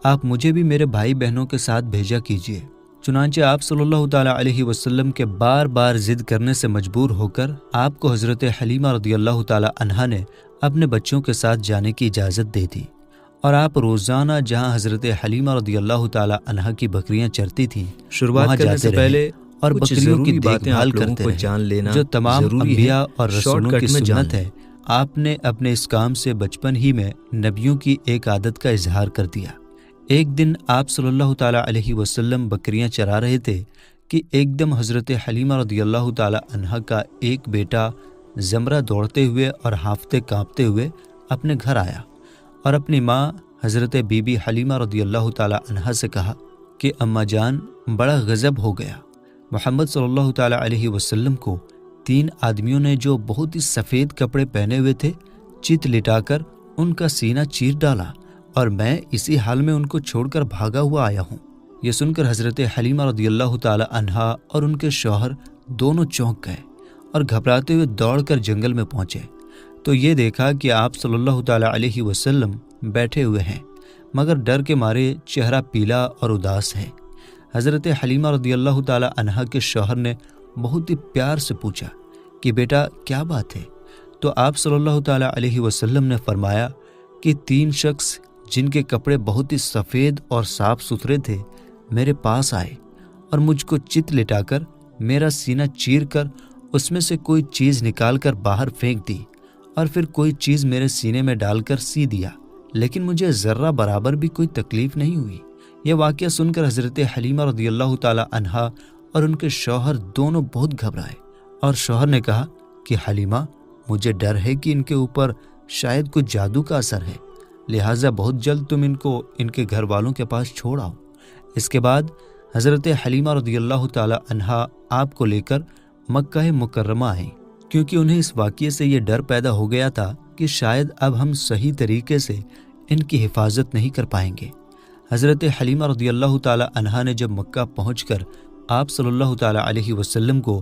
آپ مجھے بھی میرے بھائی بہنوں کے ساتھ بھیجا کیجیے۔ چنانچہ آپ صلی اللہ تعالی علیہ وسلم کے بار بار ضد کرنے سے مجبور ہو کر آپ کو حضرت حلیمہ رضی اللہ تعالی عنہا نے اپنے بچوں کے ساتھ جانے کی اجازت دے دی، اور آپ روزانہ جہاں حضرت حلیمہ رضی اللہ تعالی عنہا کی بکریاں چرتی تھیں شروعات کرنے سے پہلے اور بکریوں کی دیکھ بھال کرتے رہے، جان لینا جو تمام انبیاء اور رسولوں کی سنت ہے۔ آپ نے اپنے اس کام سے بچپن ہی میں نبیوں کی ایک عادت کا اظہار کر دیا۔ ایک دن آپ صلی اللہ تعالی علیہ وسلم بکریاں چرا رہے تھے کہ ایک دم حضرت حلیمہ رضی اللہ تعالی عنہا کا ایک بیٹا زمرہ دوڑتے ہوئے اور ہانفتے کانپتے ہوئے اپنے گھر آیا اور اپنی ماں حضرت بی بی حلیمہ رضی اللہ تعالی عنہا سے کہا کہ اماں جان، بڑا غضب ہو گیا، محمد صلی اللہ تعالی علیہ وسلم کو 3 آدمیوں نے جو بہت ہی سفید کپڑے پہنے ہوئے تھے چت لٹا کر ان کا سینہ چیر ڈالا، اور میں اسی حال میں ان کو چھوڑ کر بھاگا ہوا آیا ہوں۔ یہ سن کر حضرت حلیمہ رضی اللہ تعالی عنہا اور ان کے شوہر دونوں چونک گئے اور گھبراتے ہوئے دوڑ کر جنگل میں پہنچے تو یہ دیکھا کہ آپ صلی اللہ تعالی علیہ وسلم بیٹھے ہوئے ہیں، مگر ڈر کے مارے چہرہ پیلا اور اداس ہے۔ حضرت حلیمہ رضی اللہ تعالی عنہا کے شوہر نے بہت ہی پیار سے پوچھا کہ بیٹا کیا بات ہے؟ تو آپ صلی اللہ تعالی علیہ وسلم نے فرمایا کہ 3 شخص جن کے کپڑے بہت ہی سفید اور صاف ستھرے تھے میرے پاس آئے اور مجھ کو چت لٹا کر میرا سینہ چیر کر اس میں سے کوئی چیز نکال کر باہر پھینک دی اور پھر کوئی چیز میرے سینے میں ڈال کر سی دیا، لیکن مجھے ذرہ برابر بھی کوئی تکلیف نہیں ہوئی۔ یہ واقعہ سن کر حضرت حلیمہ رضی اللہ تعالی عنہا اور ان کے شوہر دونوں بہت گھبرائے، اور شوہر نے کہا کہ حلیمہ، مجھے ڈر ہے کہ ان کے اوپر شاید کچھ جادو کا اثر ہے، لہٰذا بہت جلد تم ان کو ان کے گھر والوں کے پاس چھوڑ آؤ۔ اس کے بعد حضرت حلیمہ رضی اللہ تعالی عنہا آپ کو لے کر مکہ مکرمہ آئیں، کیونکہ انہیں اس واقعے سے یہ ڈر پیدا ہو گیا تھا کہ شاید اب ہم صحیح طریقے سے ان کی حفاظت نہیں کر پائیں گے۔ حضرت حلیمہ رضی اللہ تعالی عنہا نے جب مکہ پہنچ کر آپ صلی اللہ تعالی علیہ وسلم کو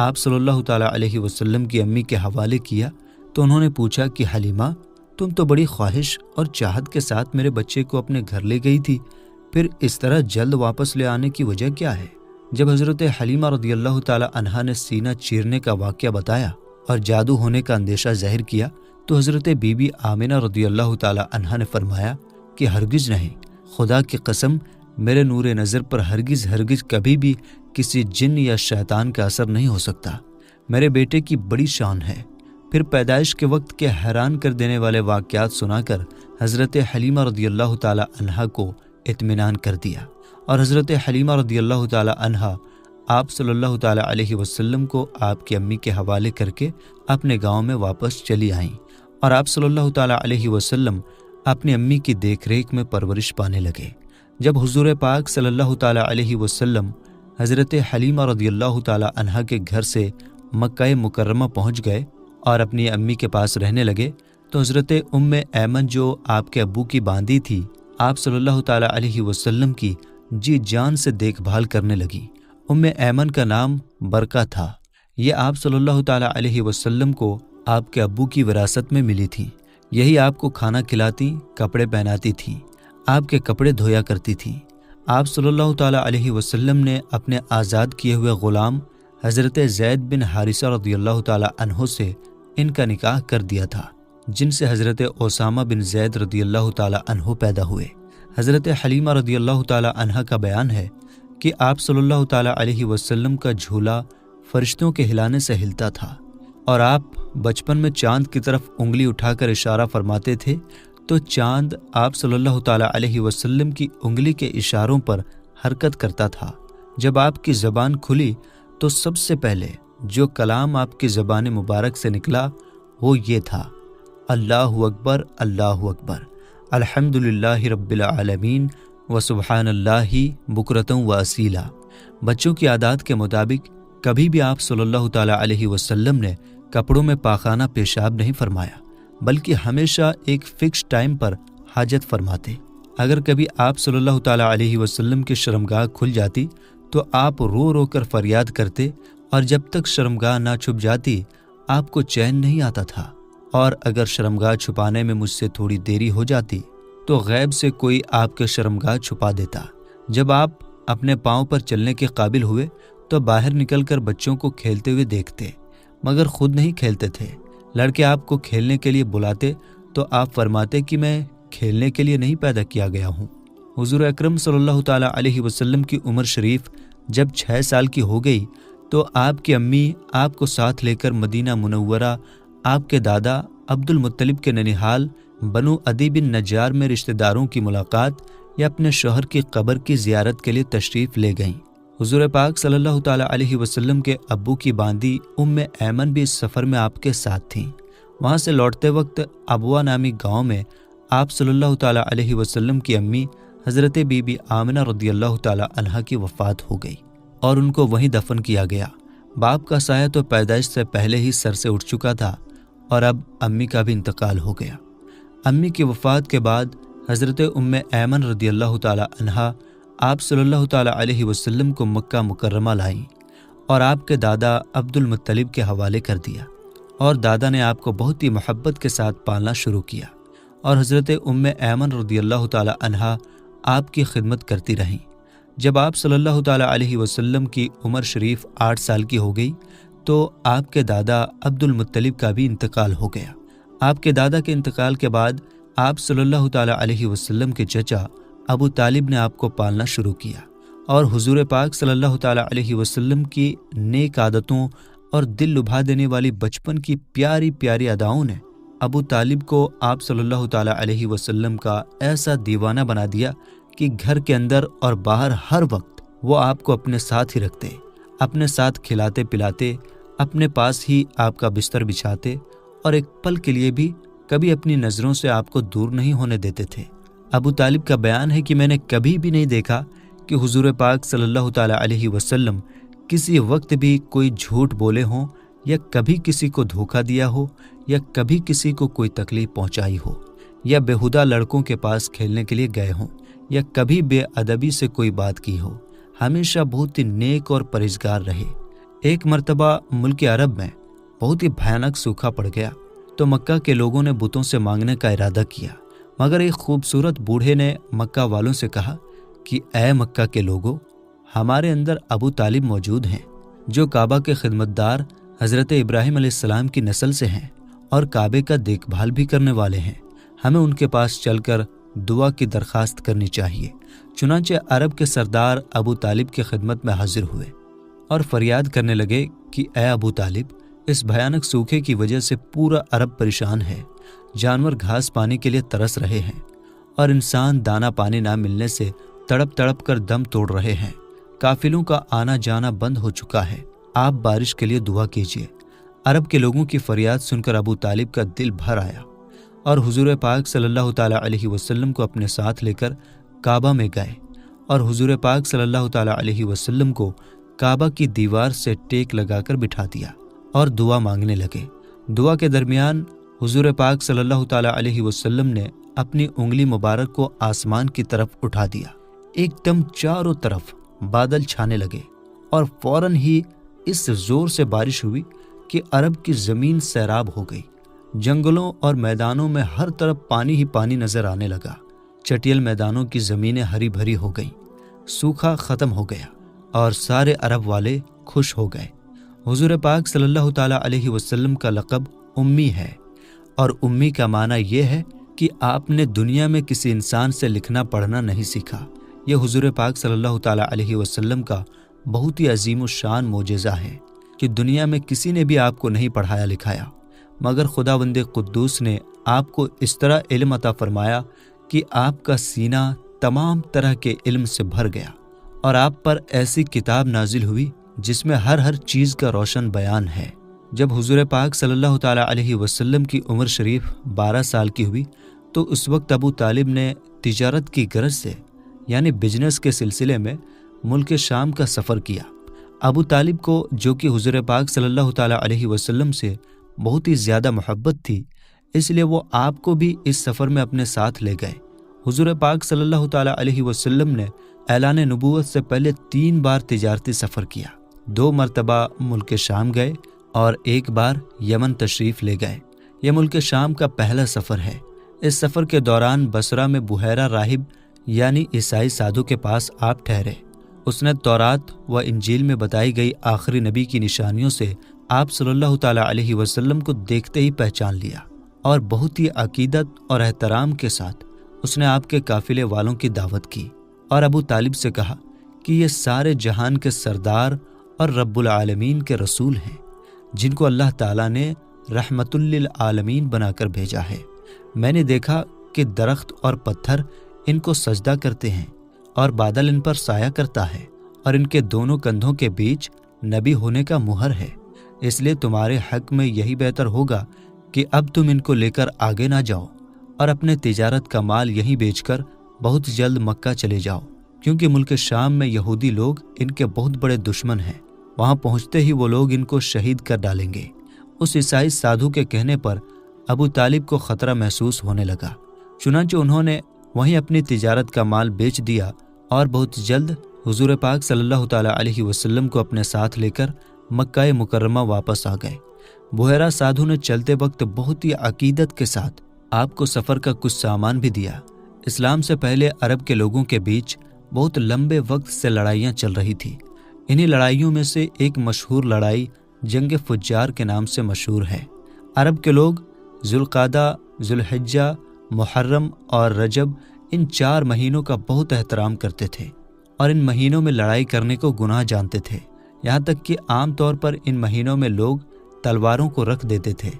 آپ صلی اللہ تعالی علیہ وسلم کی امی کے حوالے کیا تو انہوں نے پوچھا کہ حلیمہ، تم تو بڑی خواہش اور چاہت کے ساتھ میرے بچے کو اپنے گھر لے گئی تھی، پھر اس طرح جلد واپس لے آنے کی وجہ کیا ہے؟ جب حضرت حلیمہ رضی اللہ تعالی عنہا نے سینہ چیرنے کا واقعہ بتایا اور جادو ہونے کا اندیشہ ظاہر کیا تو حضرت بی بی آمنہ رضی اللہ تعالی عنہا نے فرمایا کہ ہرگز نہیں، خدا کی قسم، میرے نور نظر پر ہرگز کبھی بھی کسی جن یا شیطان کا اثر نہیں ہو سکتا۔ میرے بیٹے کی بڑی شان ہے۔ پھر پیدائش کے وقت کے حیران کر دینے والے واقعات سنا کر حضرت حلیمہ رضی اللہ تعالی عنہا کو اطمینان کر دیا، اور حضرت حلیمہ رضی اللہ تعالی عنہا آپ صلی اللہ تعالی علیہ وسلم کو آپ کی امی کے حوالے کر کے اپنے گاؤں میں واپس چلی آئیں، اور آپ صلی اللہ تعالی علیہ وسلم اپنی امی کی دیکھ ریکھ میں پرورش پانے لگے۔ جب حضور پاک صلی اللہ تعالی علیہ وسلم حضرت حلیمہ رضی اللہ تعالی عنہا کے گھر سے مکہ مکرمہ پہنچ گئے اور اپنی امی کے پاس رہنے لگے تو حضرت ام ایمن جو آپ کے ابو کی باندی تھی، آپ صلی اللہ تعالی علیہ وسلم کی جی جان سے دیکھ بھال کرنے لگی۔ ام ایمن کا نام برکہ تھا۔ یہ آپ صلی اللہ تعالی علیہ وسلم کو آپ کے ابو کی وراثت میں ملی تھی۔ یہی آپ کو کھانا کھلاتی، کپڑے پہناتی تھیں، آپ کے کپڑے دھویا کرتی تھیں۔ آپ صلی اللہ تعالی علیہ وسلم نے اپنے آزاد کیے ہوئے غلام حضرت زید بن حارثہ رضی اللہ تعالی عنہ سے ان کا نکاح کر دیا تھا، جن سے حضرت اسامہ بن زید رضی اللہ تعالی عنہ پیدا ہوئے۔ حضرت حلیمہ رضی اللہ تعالی عنہ کا بیان ہے کہ آپ صلی اللہ تعالی علیہ وسلم کا جھولا فرشتوں کے ہلانے سے ہلتا تھا، اور آپ بچپن میں چاند کی طرف انگلی اٹھا کر اشارہ فرماتے تھے تو چاند آپ صلی اللہ تعالی علیہ وسلم کی انگلی کے اشاروں پر حرکت کرتا تھا۔ جب آپ کی زبان کھلی تو سب سے پہلے جو کلام آپ کی زبان مبارک سے نکلا وہ یہ تھا: اللہ اکبر، اللہ اکبر، الحمدللہ رب العالمین وسبحان اللہ بکرۃ و اصیلا۔ بچوں کی عادات کے مطابق کبھی بھی آپ صلی اللہ تعالی علیہ وسلم نے کپڑوں میں پاخانہ پیشاب نہیں فرمایا، بلکہ ہمیشہ ایک فکس ٹائم پر حاجت فرماتے۔ اگر کبھی آپ صلی اللہ تعالی علیہ وسلم کی شرمگاہ کھل جاتی تو آپ رو رو کر فریاد کرتے، اور جب تک شرمگاہ نہ چھپ جاتی آپ کو چین نہیں آتا تھا، اور اگر شرمگاہ چھپانے میں مجھ سے تھوڑی دیری ہو جاتی تو غیب سے کوئی آپ کے شرمگاہ چھپا دیتا۔ جب آپ اپنے پاؤں پر چلنے کے قابل ہوئے تو باہر نکل کر بچوں کو کھیلتے ہوئے دیکھتے، مگر خود نہیں کھیلتے تھے۔ لڑکے آپ کو کھیلنے کے لیے بلاتے تو آپ فرماتے کہ میں کھیلنے کے لیے نہیں پیدا کیا گیا ہوں۔ حضور اکرم صلی اللہ تعالی علیہ وسلم کی عمر شریف جب 6 سال کی ہو گئی تو آپ کی امی آپ کو ساتھ لے کر مدینہ منورہ آپ کے دادا عبد المطلب کے ننیحال بنو عدی بن نجار میں رشتہ داروں کی ملاقات یا اپنے شوہر کی قبر کی زیارت کے لیے تشریف لے گئیں۔ حضور پاک صلی اللہ تعالی علیہ وسلم کے ابو کی باندی ام ایمن بھی اس سفر میں آپ کے ساتھ تھیں۔ وہاں سے لوٹتے وقت ابوا نامی گاؤں میں آپ صلی اللہ تعالی علیہ وسلم کی امی حضرت بی بی آمنہ رضی اللہ تعالی عنہا کی وفات ہو گئی اور ان کو وہیں دفن کیا گیا۔ باپ کا سایہ تو پیدائش سے پہلے ہی سر سے اٹھ چکا تھا، اور اب امی کا بھی انتقال ہو گیا۔ امی کی وفات کے بعد حضرت ام ایمن رضی اللہ تعالی عنہا آپ صلی اللہ تعالی علیہ وسلم کو مکہ مکرمہ لائیں اور آپ کے دادا عبد المطلب کے حوالے کر دیا، اور دادا نے آپ کو بہت ہی محبت کے ساتھ پالنا شروع کیا، اور حضرت ام ایمن رضی اللہ تعالی عنہا آپ کی خدمت کرتی رہیں۔ جب آپ صلی اللہ تعالی علیہ وسلم کی عمر شریف 8 سال کی ہو گئی تو آپ کے دادا عبد المطلب کا بھی انتقال ہو گیا۔ آپ کے دادا کے انتقال کے بعد آپ صلی اللہ تعالیٰ علیہ وسلم کے چچا ابو طالب نے آپ کو پالنا شروع کیا، اور حضور پاک صلی اللہ تعالیٰ علیہ وسلم کی نیک عادتوں اور دل لبھا دینے والی بچپن کی پیاری پیاری اداؤں نے ابو طالب کو آپ صلی اللہ تعالیٰ علیہ وسلم کا ایسا دیوانہ بنا دیا کہ گھر کے اندر اور باہر ہر وقت وہ آپ کو اپنے ساتھ ہی رکھتے، اپنے ساتھ کھلاتے پلاتے، اپنے پاس ہی آپ کا بستر بچھاتے، اور ایک پل کے لیے بھی کبھی اپنی نظروں سے آپ کو دور نہیں ہونے دیتے تھے۔ ابو طالب کا بیان ہے کہ میں نے کبھی بھی نہیں دیکھا کہ حضور پاک صلی اللہ تعالیٰ علیہ وسلم کسی وقت بھی کوئی جھوٹ بولے ہوں، یا کبھی کسی کو دھوکہ دیا ہو، یا کبھی کسی کو کوئی تکلیف پہنچائی ہو، یا بیہودہ لڑکوں کے پاس کھیلنے کے لیے گئے ہوں، یا کبھی بے ادبی سے کوئی بات کی ہو۔ ہمیشہ بہت ہی نیک اور پرہیزگار رہے۔ ایک مرتبہ ملک عرب میں بہت ہی بھیانک سوکھا پڑ گیا تو مکہ کے لوگوں نے بتوں سے مانگنے کا ارادہ کیا، مگر ایک خوبصورت بوڑھے نے مکہ والوں سے کہا کہ اے مکہ کے لوگوں، ہمارے اندر ابو طالب موجود ہیں جو کعبہ کے خدمتدار حضرت ابراہیم علیہ السلام کی نسل سے ہیں اور کعبے کا دیکھ بھال بھی کرنے والے ہیں، ہمیں ان کے پاس چل کر دعا کی درخواست کرنی چاہیے۔ چنانچہ عرب کے سردار ابو طالب کی خدمت میں حاضر ہوئے اور فریاد کرنے لگے کہ اے ابو طالب، اس بھیانک سوکھے کی وجہ سے پورا عرب پریشان ہے، جانور گھاس پانی کے لیے ترس رہے ہیں، اور انسان دانہ پانی نہ ملنے سے تڑپ تڑپ کر دم توڑ رہے ہیں، قافلوں کا آنا جانا بند ہو چکا ہے، آپ بارش کے لیے دعا کیجیے۔ عرب کے لوگوں کی فریاد سن کر ابو طالب کا دل بھر آیا اور حضور پاک صلی اللہ تعالیٰ علیہ وسلم کو اپنے ساتھ لے کر کعبہ میں گئے، اور حضور پاک صلی اللہ تعالیٰ علیہ وسلم کو کعبہ کی دیوار سے ٹیک لگا کر بٹھا دیا اور دعا مانگنے لگے۔ دعا کے درمیان حضور پاک صلی اللہ تعالیٰ علیہ وسلم نے اپنی انگلی مبارک کو آسمان کی طرف اٹھا دیا، ایک دم چاروں طرف بادل چھانے لگے، اور فوراً ہی اس زور سے بارش ہوئی کہ عرب کی زمین سیراب ہو گئی، جنگلوں اور میدانوں میں ہر طرف پانی ہی پانی نظر آنے لگا، چٹیل میدانوں کی زمینیں ہری بھری ہو گئیں، سوکھا ختم ہو گیا اور سارے عرب والے خوش ہو گئے۔ حضور پاک صلی اللہ تعالیٰ علیہ وسلم کا لقب امی ہے، اور امی کا معنی یہ ہے کہ آپ نے دنیا میں کسی انسان سے لکھنا پڑھنا نہیں سیکھا۔ یہ حضور پاک صلی اللہ تعالیٰ علیہ وسلم کا بہت ہی عظیم الشان معجزہ ہے کہ دنیا میں کسی نے بھی آپ کو نہیں پڑھایا لکھایا، مگر خداوند قدوس نے آپ کو اس طرح علم عطا فرمایا کہ آپ کا سینہ تمام طرح کے علم سے بھر گیا، اور آپ پر ایسی کتاب نازل ہوئی جس میں ہر چیز کا روشن بیان ہے۔ جب حضور پاک صلی اللہ تعالیٰ علیہ وسلم کی عمر شریف 12 سال کی ہوئی تو اس وقت ابو طالب نے تجارت کی غرض سے یعنی بزنس کے سلسلے میں ملک شام کا سفر کیا۔ ابو طالب کو جو کہ حضور پاک صلی اللہ تعالیٰ علیہ وسلم سے بہت ہی زیادہ محبت تھی، اس لیے وہ آپ کو بھی اس سفر میں اپنے ساتھ لے گئے۔ حضور پاک صلی اللہ تعالیٰ علیہ وسلم نے اعلان نبوت سے پہلے 3 بار تجارتی سفر کیا، 2 مرتبہ ملک شام گئے اور 1 بار یمن تشریف لے گئے۔ یہ ملک شام کا پہلا سفر ہے۔ اس سفر کے دوران بصرہ میں بحیرہ راہب یعنی عیسائی سادھو کے پاس آپ ٹھہرے۔ اس نے تورات و انجیل میں بتائی گئی آخری نبی کی نشانیوں سے آپ صلی اللہ تعالیٰ علیہ وسلم کو دیکھتے ہی پہچان لیا، اور بہت ہی عقیدت اور احترام کے ساتھ اس نے آپ کے قافلے والوں کی دعوت کی، اور ابو طالب سے کہا کہ یہ سارے جہان کے سردار اور رب العالمین کے رسول ہیں، جن کو اللہ تعالیٰ نے رحمت للعالمین بنا کر بھیجا ہے۔ میں نے دیکھا کہ درخت اور پتھر ان کو سجدہ کرتے ہیں، اور بادل ان پر سایہ کرتا ہے، اور ان کے دونوں کندھوں کے بیچ نبی ہونے کا مہر ہے۔ اس لیے تمہارے حق میں یہی بہتر ہوگا کہ اب تم ان کو لے کر آگے نہ جاؤ، اور اپنے تجارت کا مال یہیں بیچ کر بہت جلد مکہ چلے جاؤ، کیونکہ ملک شام میں یہودی لوگ ان کے بہت بڑے دشمن ہیں، وہاں پہنچتے ہی وہ لوگ ان کو شہید کر ڈالیں گے۔ اس عیسائی سادھو کے کہنے پر ابو طالب کو خطرہ محسوس ہونے لگا، چنانچہ انہوں نے وہیں اپنی تجارت کا مال بیچ دیا، اور بہت جلد حضور پاک صلی اللہ تعالیٰ علیہ وسلم کو اپنے ساتھ لے کر مکہ مکرمہ واپس آ گئے۔ بحیرہ سادھو نے چلتے وقت بہت ہی عقیدت کے ساتھ آپ کو سفر کا کچھ سامان بھی دیا۔ اسلام سے پہلے عرب کے لوگوں کے بیچ بہت لمبے وقت سے لڑائیاں چل رہی تھی۔ انہی لڑائیوں میں سے ایک مشہور لڑائی جنگ فجار کے نام سے مشہور ہے۔ عرب کے لوگ ذوالقعدہ، ذوالحجہ، محرم اور رجب ان 4 مہینوں کا بہت احترام کرتے تھے اور ان مہینوں میں لڑائی کرنے کو گناہ جانتے تھے، یہاں تک کہ عام طور پر ان مہینوں میں لوگ تلواروں کو رکھ دیتے تھے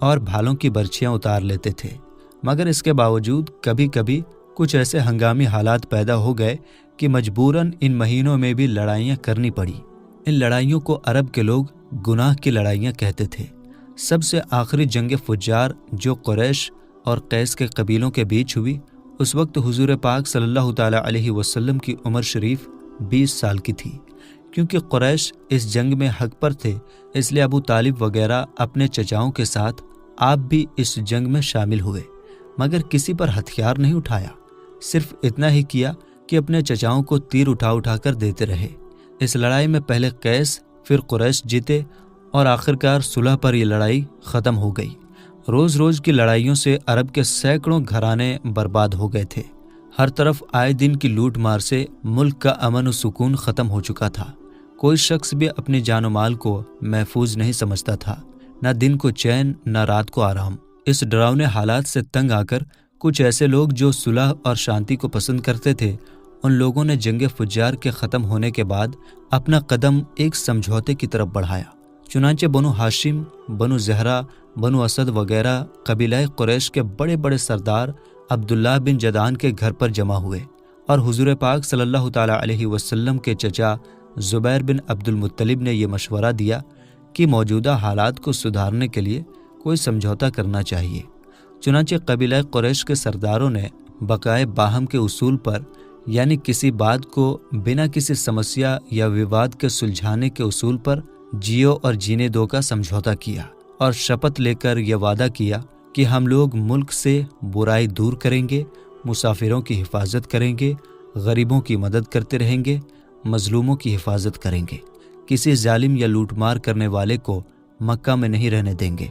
اور بھالوں کی برچیاں اتار لیتے تھے۔ مگر اس کے باوجود کبھی کبھی کچھ ایسے ہنگامی حالات پیدا ہو گئے کہ مجبوراً ان مہینوں میں بھی لڑائیاں کرنی پڑی۔ ان لڑائیوں کو عرب کے لوگ گناہ کی لڑائیاں کہتے تھے۔ سب سے آخری جنگ فجار جو قریش اور قیس کے قبیلوں کے بیچ ہوئی، اس وقت حضور پاک صلی اللہ تعالیٰ علیہ وسلم کی عمر شریف 20 سال کی تھی۔ کیونکہ قریش اس جنگ میں حق پر تھے، اس لیے ابو طالب وغیرہ اپنے چچاؤں کے ساتھ آپ بھی اس جنگ میں شامل ہوئے، مگر کسی پر ہتھیار نہیں اٹھایا، صرف اتنا ہی کیا کہ اپنے چچاؤں کو تیر اٹھا کر دیتے رہے۔ اس لڑائی میں پہلے قیس پھر قریش جیتے اور آخرکار صلح پر یہ لڑائی ختم ہو گئی۔ روز روز کی لڑائیوں سے عرب کے سینکڑوں گھرانے برباد ہو گئے تھے۔ ہر طرف آئے دن کی لوٹ مار سے ملک کا امن و سکون ختم ہو چکا تھا۔ کوئی شخص بھی اپنی جان و مال کو محفوظ نہیں سمجھتا تھا، نہ دن کو چین نہ رات کو آرام۔ اس ڈراؤنے حالات سے تنگ آ کر کچھ ایسے لوگ جو صلح اور شانتی کو پسند کرتے تھے، ان لوگوں نے جنگ فجار کے ختم ہونے کے بعد اپنا قدم ایک سمجھوتے کی طرف بڑھایا۔ چنانچہ بنو ہاشم، بنو زہرہ، بنو اسد وغیرہ قبیلہ قریش کے بڑے بڑے سردار عبداللہ بن جدعان کے گھر پر جمع ہوئے اور حضور پاک صلی اللہ تعالیٰ علیہ وسلم کے چچا زبیر بن عبد المطلب نے یہ مشورہ دیا کہ موجودہ حالات کو سدھارنے کے لیے کوئی سمجھوتا کرنا چاہیے۔ چنانچہ قبیلہ قریش کے سرداروں نے بقائے باہم کے اصول پر، یعنی کسی بات کو بنا کسی سمسیا یا وواد کے سلجھانے کے اصول پر جیو اور جینے دو کا سمجھوتا کیا اور شپت لے کر یہ وعدہ کیا کہ ہم لوگ ملک سے برائی دور کریں گے، مسافروں کی حفاظت کریں گے، غریبوں کی مدد کرتے رہیں گے، مظلوموں کی حفاظت کریں گے، کسی ظالم یا لوٹ مار کرنے والے کو مکہ میں نہیں رہنے دیں گے۔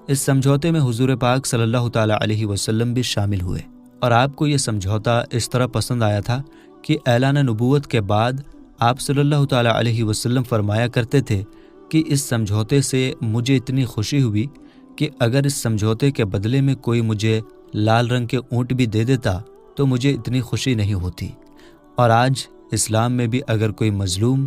اس سمجھوتے میں حضور پاک صلی اللہ تعالیٰ علیہ وسلم بھی شامل ہوئے اور آپ کو یہ سمجھوتا اس طرح پسند آیا تھا کہ اعلان نبوت کے بعد آپ صلی اللہ تعالیٰ علیہ وسلم فرمایا کرتے تھے کہ اس سمجھوتے سے مجھے اتنی خوشی ہوئی کہ اگر اس سمجھوتے کے بدلے میں کوئی مجھے لال رنگ کے اونٹ بھی دے دیتا تو مجھے اتنی خوشی نہیں ہوتی۔ اور آج اسلام میں بھی اگر کوئی مظلوم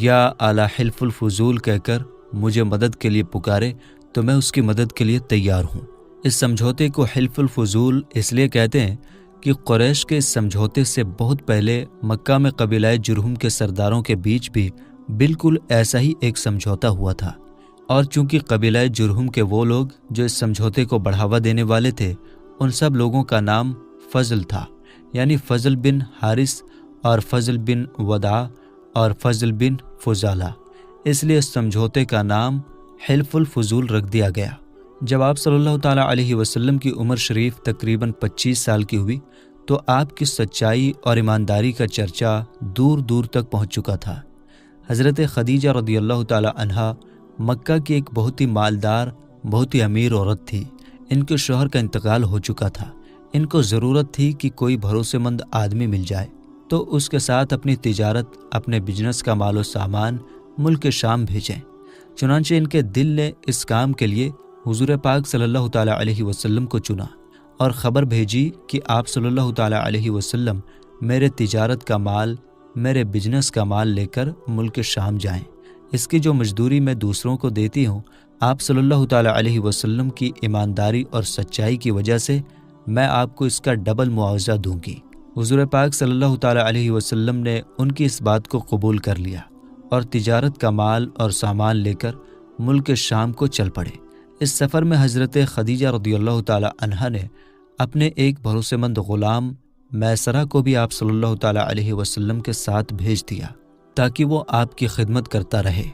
یا اعلیٰ حلف الفضول کہہ کر مجھے مدد کے لیے پکارے تو میں اس کی مدد کے لیے تیار ہوں۔ اس سمجھوتے کو حلف الفضول اس لیے کہتے ہیں کہ قریش کے اس سمجھوتے سے بہت پہلے مکہ میں قبیلہ جرہم کے سرداروں کے بیچ بھی بالکل ایسا ہی ایک سمجھوتا ہوا تھا، اور چونکہ قبیلہ جرہم کے وہ لوگ جو اس سمجھوتے کو بڑھاوا دینے والے تھے، ان سب لوگوں کا نام فضل تھا، یعنی فضل بن حارث اور فضل بن وداع اور فضل بن فضالہ، اس لیے اس سمجھوتے کا نام حلف الفضول رکھ دیا گیا۔ جب آپ صلی اللہ تعالیٰ علیہ وسلم کی عمر شریف تقریباً 25 سال کی ہوئی تو آپ کی سچائی اور ایمانداری کا چرچا دور دور تک پہنچ چکا تھا۔ حضرت خدیجہ رضی اللہ تعالیٰ عنہا مکہ کی ایک بہت ہی مالدار، بہت ہی امیر عورت تھی۔ ان کے شوہر کا انتقال ہو چکا تھا۔ ان کو ضرورت تھی کہ کوئی بھروسے مند آدمی مل جائے تو اس کے ساتھ اپنی تجارت، اپنے بزنس کا مال و سامان ملک شام بھیجیں۔ چنانچہ ان کے دل نے اس کام کے لیے حضور پاک صلی اللہ تعالیٰ علیہ وسلم کو چنا اور خبر بھیجی کہ آپ صلی اللہ تعالیٰ علیہ وسلم میرے تجارت کا مال، میرے بزنس کا مال لے کر ملک شام جائیں۔ اس کی جو مزدوری میں دوسروں کو دیتی ہوں، آپ صلی اللہ تعالیٰ علیہ وسلم کی ایمانداری اور سچائی کی وجہ سے میں آپ کو اس کا ڈبل معاوضہ دوں گی۔ حضور پاک صلی اللہ تعالیٰ علیہ وسلم نے ان کی اس بات کو قبول کر لیا اور تجارت کا مال اور سامان لے کر ملک شام کو چل پڑے۔ اس سفر میں حضرت خدیجہ رضی اللہ تعالیٰ عنہا نے اپنے ایک بھروسے مند غلام میسرہ کو بھی آپ صلی اللہ تعالیٰ علیہ وسلم کے ساتھ بھیج دیا تاکہ وہ آپ کی خدمت کرتا رہے۔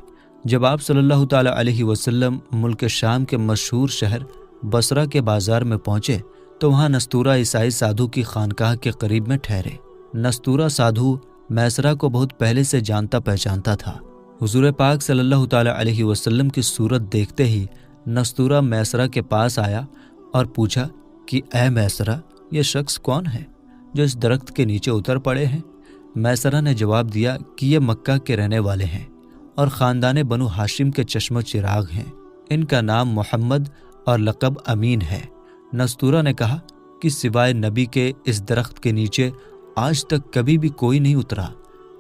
جب آپ صلی اللہ تعالیٰ علیہ وسلم ملک شام کے مشہور شہر بصرہ کے بازار میں پہنچے تو وہاں نستورہ عیسائی سادھو کی خانقاہ کے قریب میں ٹھہرے۔ نستورہ سادھو میسرہ کو بہت پہلے سے جانتا پہچانتا تھا۔ حضور پاک صلی اللہ تعالیٰ علیہ وسلم کی صورت دیکھتے ہی نستورہ میسرہ کے پاس آیا اور پوچھا کہ اے میسرہ، یہ شخص کون ہے جو اس درخت کے نیچے اتر پڑے ہیں؟ میسرہ نے جواب دیا کہ یہ مکہ کے رہنے والے ہیں اور خاندان بنو ہاشم کے چشم و چراغ ہیں۔ ان کا نام محمد اور لقب امین ہے۔ نستورہ نے کہا کہ سوائے نبی کے اس درخت کے نیچے آج تک کبھی بھی کوئی نہیں اترا،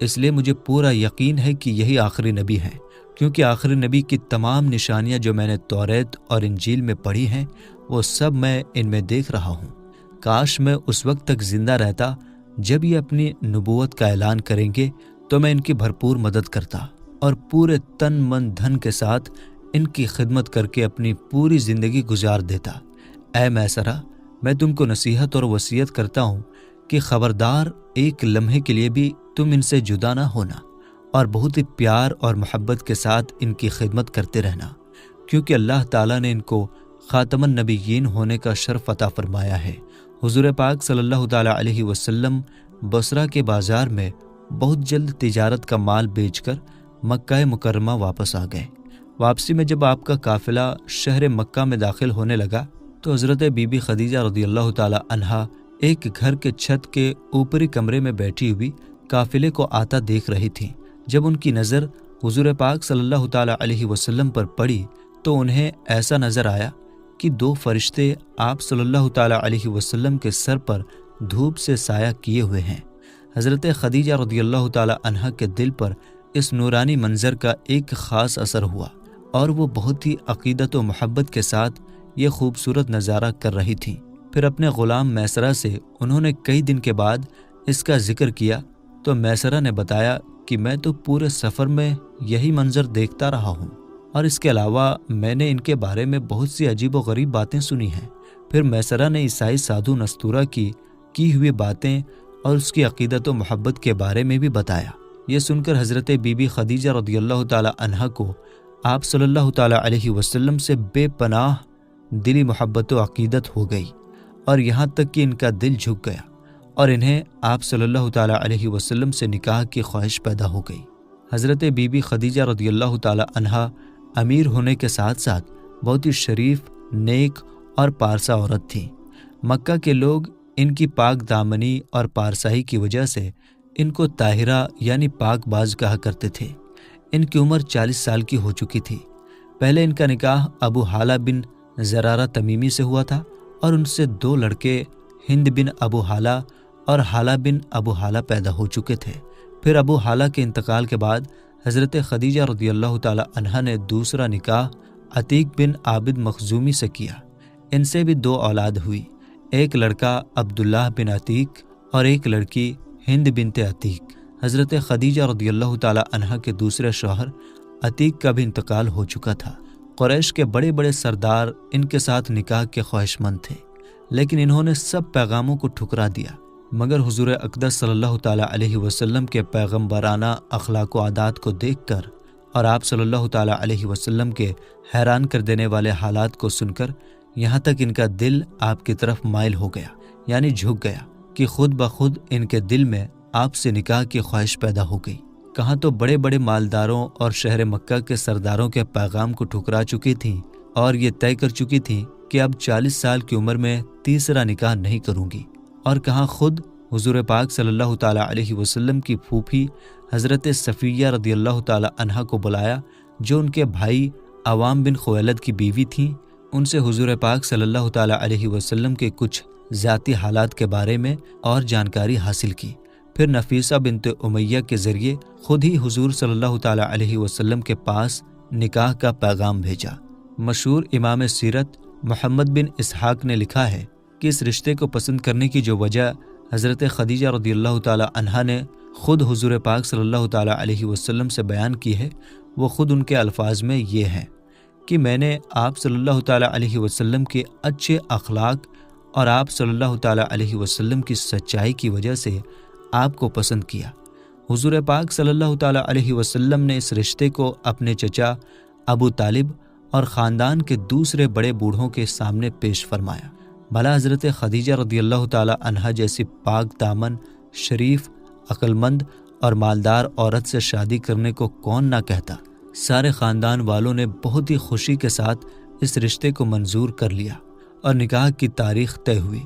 اس لیے مجھے پورا یقین ہے کہ یہی آخری نبی ہے، کیونکہ آخری نبی کی تمام نشانیاں جو میں نے توریت اور انجیل میں پڑھی ہیں وہ سب میں ان میں دیکھ رہا ہوں۔ کاش میں اس وقت تک زندہ رہتا جب یہ اپنی نبوت کا اعلان کریں گے تو میں ان کی بھرپور مدد کرتا اور پورے تن من دھن کے ساتھ ان کی خدمت کر کے اپنی پوری زندگی گزار دیتا۔ اے میسرہ، میں تم کو نصیحت اور وصیت کرتا ہوں کہ خبردار ایک لمحے کے لیے بھی تم ان سے جدا نہ ہونا اور بہت ہی پیار اور محبت کے ساتھ ان کی خدمت کرتے رہنا، کیونکہ اللہ تعالیٰ نے ان کو خاتم النبیین ہونے کا شرف عطا فرمایا ہے۔ حضور پاک صلی اللہ تعالیٰ علیہ وسلم بصرہ کے بازار میں بہت جلد تجارت کا مال بیچ کر مکہ مکرمہ واپس آ گئے۔ واپسی میں جب آپ کا قافلہ شہر مکہ میں داخل ہونے لگا تو حضرت بی بی خدیجہ رضی اللہ تعالیٰ عنہا ایک گھر کے چھت کے اوپری کمرے میں بیٹھی ہوئی قافلے کو آتا دیکھ رہی تھیں۔ جب ان کی نظر حضور پاک صلی اللہ تعالیٰ علیہ وسلم پر پڑی تو انہیں ایسا نظر آیا کہ دو فرشتے آپ صلی اللہ تعالیٰ علیہ وسلم کے سر پر دھوپ سے سایہ کیے ہوئے ہیں۔ حضرت خدیجہ رضی اللہ تعالیٰ عنہا کے دل پر اس نورانی منظر کا ایک خاص اثر ہوا اور وہ بہت ہی عقیدت و محبت کے ساتھ یہ خوبصورت نظارہ کر رہی تھیں۔ پھر اپنے غلام میسرہ سے انہوں نے کئی دن کے بعد اس کا ذکر کیا تو میسرہ نے بتایا کہ میں تو پورے سفر میں یہی منظر دیکھتا رہا ہوں، اور اس کے علاوہ میں نے ان کے بارے میں بہت سی عجیب و غریب باتیں سنی ہیں۔ پھر میسرہ نے عیسائی سادھو نستورہ کی ہوئی باتیں اور اس کی عقیدت و محبت کے بارے میں بھی بتایا۔ یہ سن کر حضرت بی بی خدیجہ رضی اللہ تعالیٰ عنہا کو آپ صلی اللہ تعالیٰ علیہ وسلم سے بے پناہ دلی محبت و عقیدت ہو گئی، اور یہاں تک کہ ان کا دل جھک گیا اور انہیں آپ صلی اللہ تعالیٰ علیہ وسلم سے نکاح کی خواہش پیدا ہو گئی۔ حضرت بی بی خدیجہ رضی اللہ تعالیٰ عنہا امیر ہونے کے ساتھ ساتھ بہت ہی شریف، نیک اور پارسا عورت تھیں۔ مکہ کے لوگ ان کی پاک دامنی اور پارسائی کی وجہ سے ان کو طاہرہ یعنی پاک باز کہا کرتے تھے۔ ان کی عمر 40 سال کی ہو چکی تھی۔ پہلے ان کا نکاح ابو حالہ بن زرارہ تمیمی سے ہوا تھا اور ان سے 2 لڑکے ہند بن ابو حالہ اور حالہ بن ابو حالہ پیدا ہو چکے تھے۔ پھر ابو حالہ کے انتقال کے بعد حضرت خدیجہ رضی اللہ تعالی عنہا نے دوسرا نکاح عتیق بن عابد مخزومی سے کیا۔ ان سے بھی 2 اولاد ہوئی، ایک لڑکا عبداللہ بن عتیق اور ایک لڑکی ہند بنت عتیق۔ حضرت خدیجہ رضی اللہ تعالی عنہا کے دوسرے شوہر عتیق کا بھی انتقال ہو چکا تھا۔ قریش کے بڑے بڑے سردار ان کے ساتھ نکاح کے خواہش مند تھے، لیکن انہوں نے سب پیغاموں کو ٹھکرا دیا، مگر حضور اقدس صلی اللہ تعالیٰ علیہ وسلم کے پیغمبرانہ اخلاق و عادات کو دیکھ کر اور آپ صلی اللہ تعالیٰ علیہ وسلم کے حیران کر دینے والے حالات کو سن کر یہاں تک ان کا دل آپ کی طرف مائل ہو گیا، یعنی جھک گیا، کہ خود بخود ان کے دل میں آپ سے نکاح کی خواہش پیدا ہو گئی۔ کہاں تو بڑے بڑے مالداروں اور شہر مکہ کے سرداروں کے پیغام کو ٹھکرا چکی تھیں اور یہ طے کر چکی تھیں کہ اب 40 سال کی عمر میں تیسرا نکاح نہیں کروں گی، اور کہاں خود حضور پاک صلی اللہ تعالیٰ علیہ وسلم کی پھوپھی حضرت صفیہ رضی اللہ تعالیٰ عنہا کو بلایا، جو ان کے بھائی عوام بن خویلد کی بیوی تھیں۔ ان سے حضور پاک صلی اللہ تعالیٰ علیہ وسلم کے کچھ ذاتی حالات کے بارے میں اور جانکاری حاصل کی۔ پھر نفیسہ بنت امیہ کے ذریعے خود ہی حضور صلی اللہ تعالیٰ علیہ وسلم کے پاس نکاح کا پیغام بھیجا۔ مشہور امام سیرت محمد بن اسحاق نے لکھا ہے کہ اس رشتے کو پسند کرنے کی جو وجہ حضرت خدیجہ رضی اللہ تعالیٰ عنہا نے خود حضور پاک صلی اللہ تعالیٰ علیہ وسلم سے بیان کی ہے، وہ خود ان کے الفاظ میں یہ ہے کہ میں نے آپ صلی اللہ تعالیٰ علیہ وسلم کے اچھے اخلاق اور آپ صلی اللہ تعالیٰ علیہ وسلم کی سچائی کی وجہ سے آپ کو پسند کیا۔ حضور پاک صلی اللہ تعالیٰ علیہ وسلم نے اس رشتے کو اپنے چچا ابو طالب اور خاندان کے دوسرے بڑے بوڑھوں کے سامنے پیش فرمایا۔ بھلا حضرت خدیجہ رضی اللہ تعالیٰ عنہا جیسی پاک دامن، شریف، عقل مند اور مالدار عورت سے شادی کرنے کو کون نہ کہتا۔ سارے خاندان والوں نے بہت ہی خوشی کے ساتھ اس رشتے کو منظور کر لیا اور نکاح کی تاریخ طے ہوئی،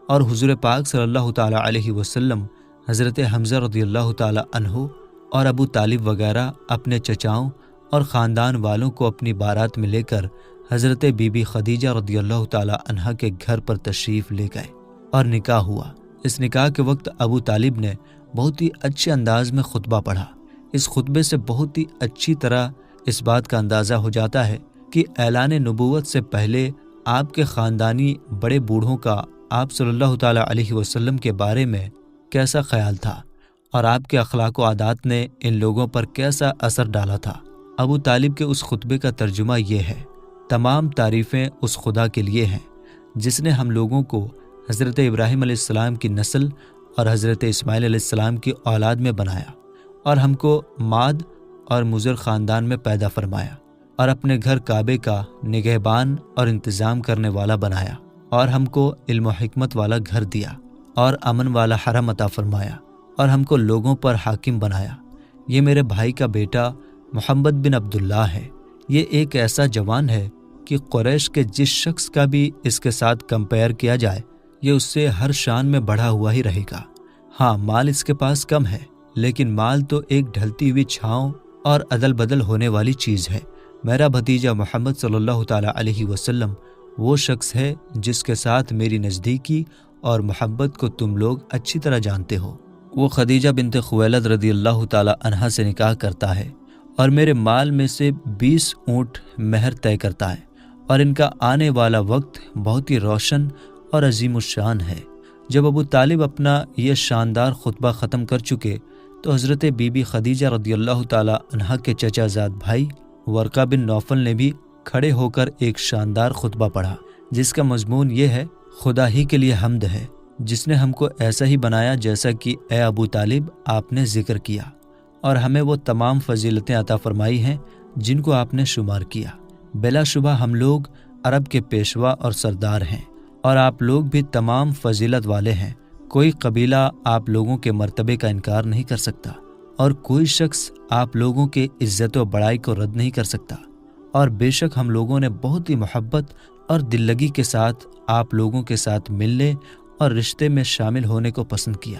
اور حضور پاک صلی اللہ تعالیٰ علیہ وسلم حضرت حمزہ رضی اللہ تعالیٰ عنہ اور ابو طالب وغیرہ اپنے چچاؤں اور خاندان والوں کو اپنی بارات میں لے کر حضرت بی بی خدیجہ رضی اللہ تعالیٰ عنہا کے گھر پر تشریف لے گئے اور نکاح ہوا۔ اس نکاح کے وقت ابو طالب نے بہت ہی اچھے انداز میں خطبہ پڑھا۔ اس خطبے سے بہت ہی اچھی طرح اس بات کا اندازہ ہو جاتا ہے کہ اعلان نبوت سے پہلے آپ کے خاندانی بڑے بوڑھوں کا آپ صلی اللہ تعالیٰ علیہ وسلم کے بارے میں کیسا خیال تھا اور آپ کے اخلاق و عادات نے ان لوگوں پر کیسا اثر ڈالا تھا۔ ابو طالب کے اس خطبے کا ترجمہ یہ ہے: تمام تعریفیں اس خدا کے لیے ہیں جس نے ہم لوگوں کو حضرت ابراہیم علیہ السلام کی نسل اور حضرت اسماعیل علیہ السلام کی اولاد میں بنایا اور ہم کو ماد اور مضر خاندان میں پیدا فرمایا اور اپنے گھر کعبے کا نگہبان اور انتظام کرنے والا بنایا اور ہم کو علم و حکمت والا گھر دیا اور امن والا حرم عطا فرمایا اور ہم کو لوگوں پر حاکم بنایا۔ یہ میرے بھائی کا بیٹا محمد بن عبداللہ ہے۔ یہ ایک ایسا جوان ہے کہ قریش کے جس شخص کا بھی اس کے ساتھ کمپیئر کیا جائے یہ اس سے ہر شان میں بڑھا ہوا ہی رہے گا۔ ہاں، مال اس کے پاس کم ہے، لیکن مال تو ایک ڈھلتی ہوئی چھاؤں اور عدل بدل ہونے والی چیز ہے۔ میرا بھتیجا محمد صلی اللہ تعالیٰ علیہ وسلم وہ شخص ہے جس کے ساتھ میری نزدیکی اور محبت کو تم لوگ اچھی طرح جانتے ہو۔ وہ خدیجہ بنت خویلد رضی اللہ تعالیٰ عنہا سے نکاح کرتا ہے اور میرے مال میں سے 20 اونٹ مہر طے کرتا ہے، اور ان کا آنے والا وقت بہت ہی روشن اور عظیم الشان ہے۔ جب ابو طالب اپنا یہ شاندار خطبہ ختم کر چکے تو حضرت بی بی خدیجہ رضی اللہ تعالیٰ عنہا کے چچا زاد بھائی ورقہ بن نوفل نے بھی کھڑے ہو کر ایک شاندار خطبہ پڑھا جس کا مضمون یہ ہے: خدا ہی کے لیے حمد ہے جس نے ہم کو ایسا ہی بنایا جیسا کہ اے ابو طالب آپ نے ذکر کیا، اور ہمیں وہ تمام فضیلتیں عطا فرمائی ہیں جن کو آپ نے شمار کیا۔ بلا شبہ ہم لوگ عرب کے پیشوا اور سردار ہیں، اور آپ لوگ بھی تمام فضیلت والے ہیں۔ کوئی قبیلہ آپ لوگوں کے مرتبے کا انکار نہیں کر سکتا، اور کوئی شخص آپ لوگوں کے عزت و بڑائی کو رد نہیں کر سکتا، اور بے شک ہم لوگوں نے بہت ہی محبت اور دل لگی کے ساتھ آپ لوگوں کے ساتھ ملنے اور رشتے میں شامل ہونے کو پسند کیا۔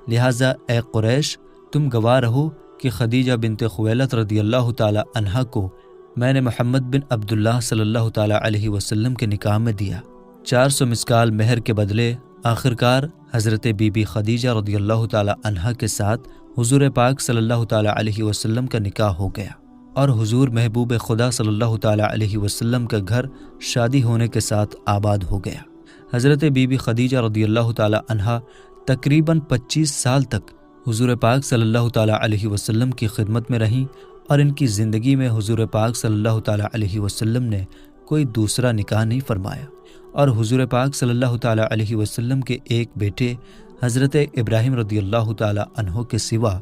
لہٰذا اے قریش، تم گواہ رہو کہ خدیجہ بنت خویلد رضی اللہ تعالیٰ عنہا کو میں نے محمد بن عبداللہ صلی اللہ تعالیٰ علیہ وسلم کے نکاح میں دیا۔ 400 مسکال مہر کے بدلے آخرکار حضرت بی بی خدیجہ رضی اللہ تعالیٰ عنہا کے ساتھ حضور پاک صلی اللہ تعالیٰ علیہ وسلم کا نکاح ہو گیا، اور حضور محبوب خدا صلی اللہ تعالیٰ علیہ وسلم کا گھر شادی ہونے کے ساتھ آباد ہو گیا۔ حضرت بی بی خدیجہ رضی اللہ تعالیٰ عنہا تقریباً 25 سال تک حضور پاک صلی اللہ تعالیٰ علیہ وسلم کی خدمت میں رہیں، اور ان کی زندگی میں حضور پاک صلی اللہ تعالیٰ علیہ وسلم نے کوئی دوسرا نکاح نہیں فرمایا، اور حضور پاک صلی اللہ تعالیٰ علیہ وسلم کے ایک بیٹے حضرت ابراہیم رضی اللہ تعالیٰ عنہ کے سوا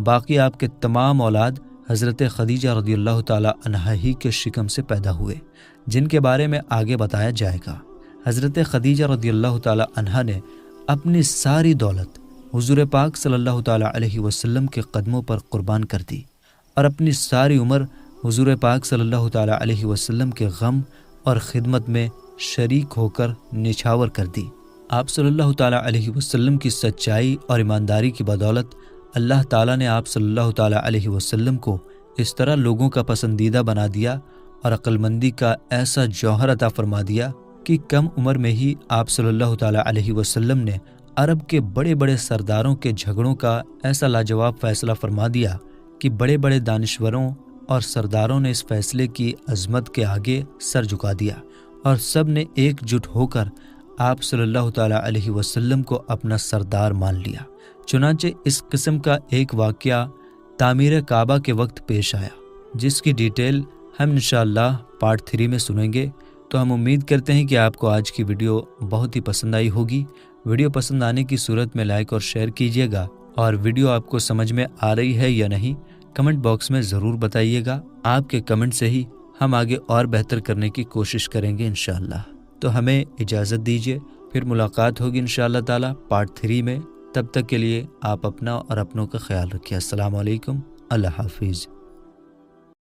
باقی آپ کے تمام اولاد حضرت خدیجہ رضی اللہ تعالیٰ عنہا ہی کے شکم سے پیدا ہوئے، جن کے بارے میں آگے بتایا جائے گا۔ حضرت خدیجہ رضی اللہ تعالیٰ عنہا نے اپنی ساری دولت حضور پاک صلی اللہ تعالیٰ علیہ وسلم کے قدموں پر قربان کر دی، اور اپنی ساری عمر حضور پاک صلی اللہ تعالیٰ علیہ وسلم کے غم اور خدمت میں شریک ہو کر نچھاور کر دی۔ آپ صلی اللہ تعالیٰ علیہ وسلم کی سچائی اور ایمانداری کی بدولت اللہ تعالیٰ نے آپ صلی اللہ تعالیٰ علیہ وسلم کو اس طرح لوگوں کا پسندیدہ بنا دیا اور عقل مندی کا ایسا جوہر عطا فرما دیا کہ کم عمر میں ہی آپ صلی اللہ تعالیٰ علیہ وسلم نے عرب کے بڑے بڑے سرداروں کے جھگڑوں کا ایسا لاجواب فیصلہ فرما دیا کہ بڑے بڑے دانشوروں اور سرداروں نے اس فیصلے کی عظمت کے آگے سر جھکا دیا، اور سب نے ایک جٹ ہو کر آپ صلی اللہ تعالیٰ علیہ وسلم کو اپنا سردار مان لیا۔ چنانچہ اس قسم کا ایک واقعہ تعمیر کعبہ کے وقت پیش آیا، جس کی ڈیٹیل ہم انشاءاللہ پارٹ 3 میں سنیں گے۔ تو ہم امید کرتے ہیں کہ آپ کو آج کی ویڈیو بہت ہی پسند آئی ہوگی۔ ویڈیو پسند آنے کی صورت میں لائک اور شیئر کیجیے گا، اور ویڈیو آپ کو سمجھ میں آ رہی ہے یا نہیں کمنٹ باکس میں ضرور بتائیے گا۔ آپ کے کمنٹ سے ہی ہم آگے اور بہتر کرنے کی کوشش کریں گے انشاءاللہ۔ تو ہمیں اجازت دیجیے، پھر ملاقات ہوگی انشاءاللہ تعالیٰ پارٹ 3 میں۔ تب تک کے لیے آپ اپنا اور اپنوں کا خیال رکھیے۔ السلام علیکم، اللہ حافظ۔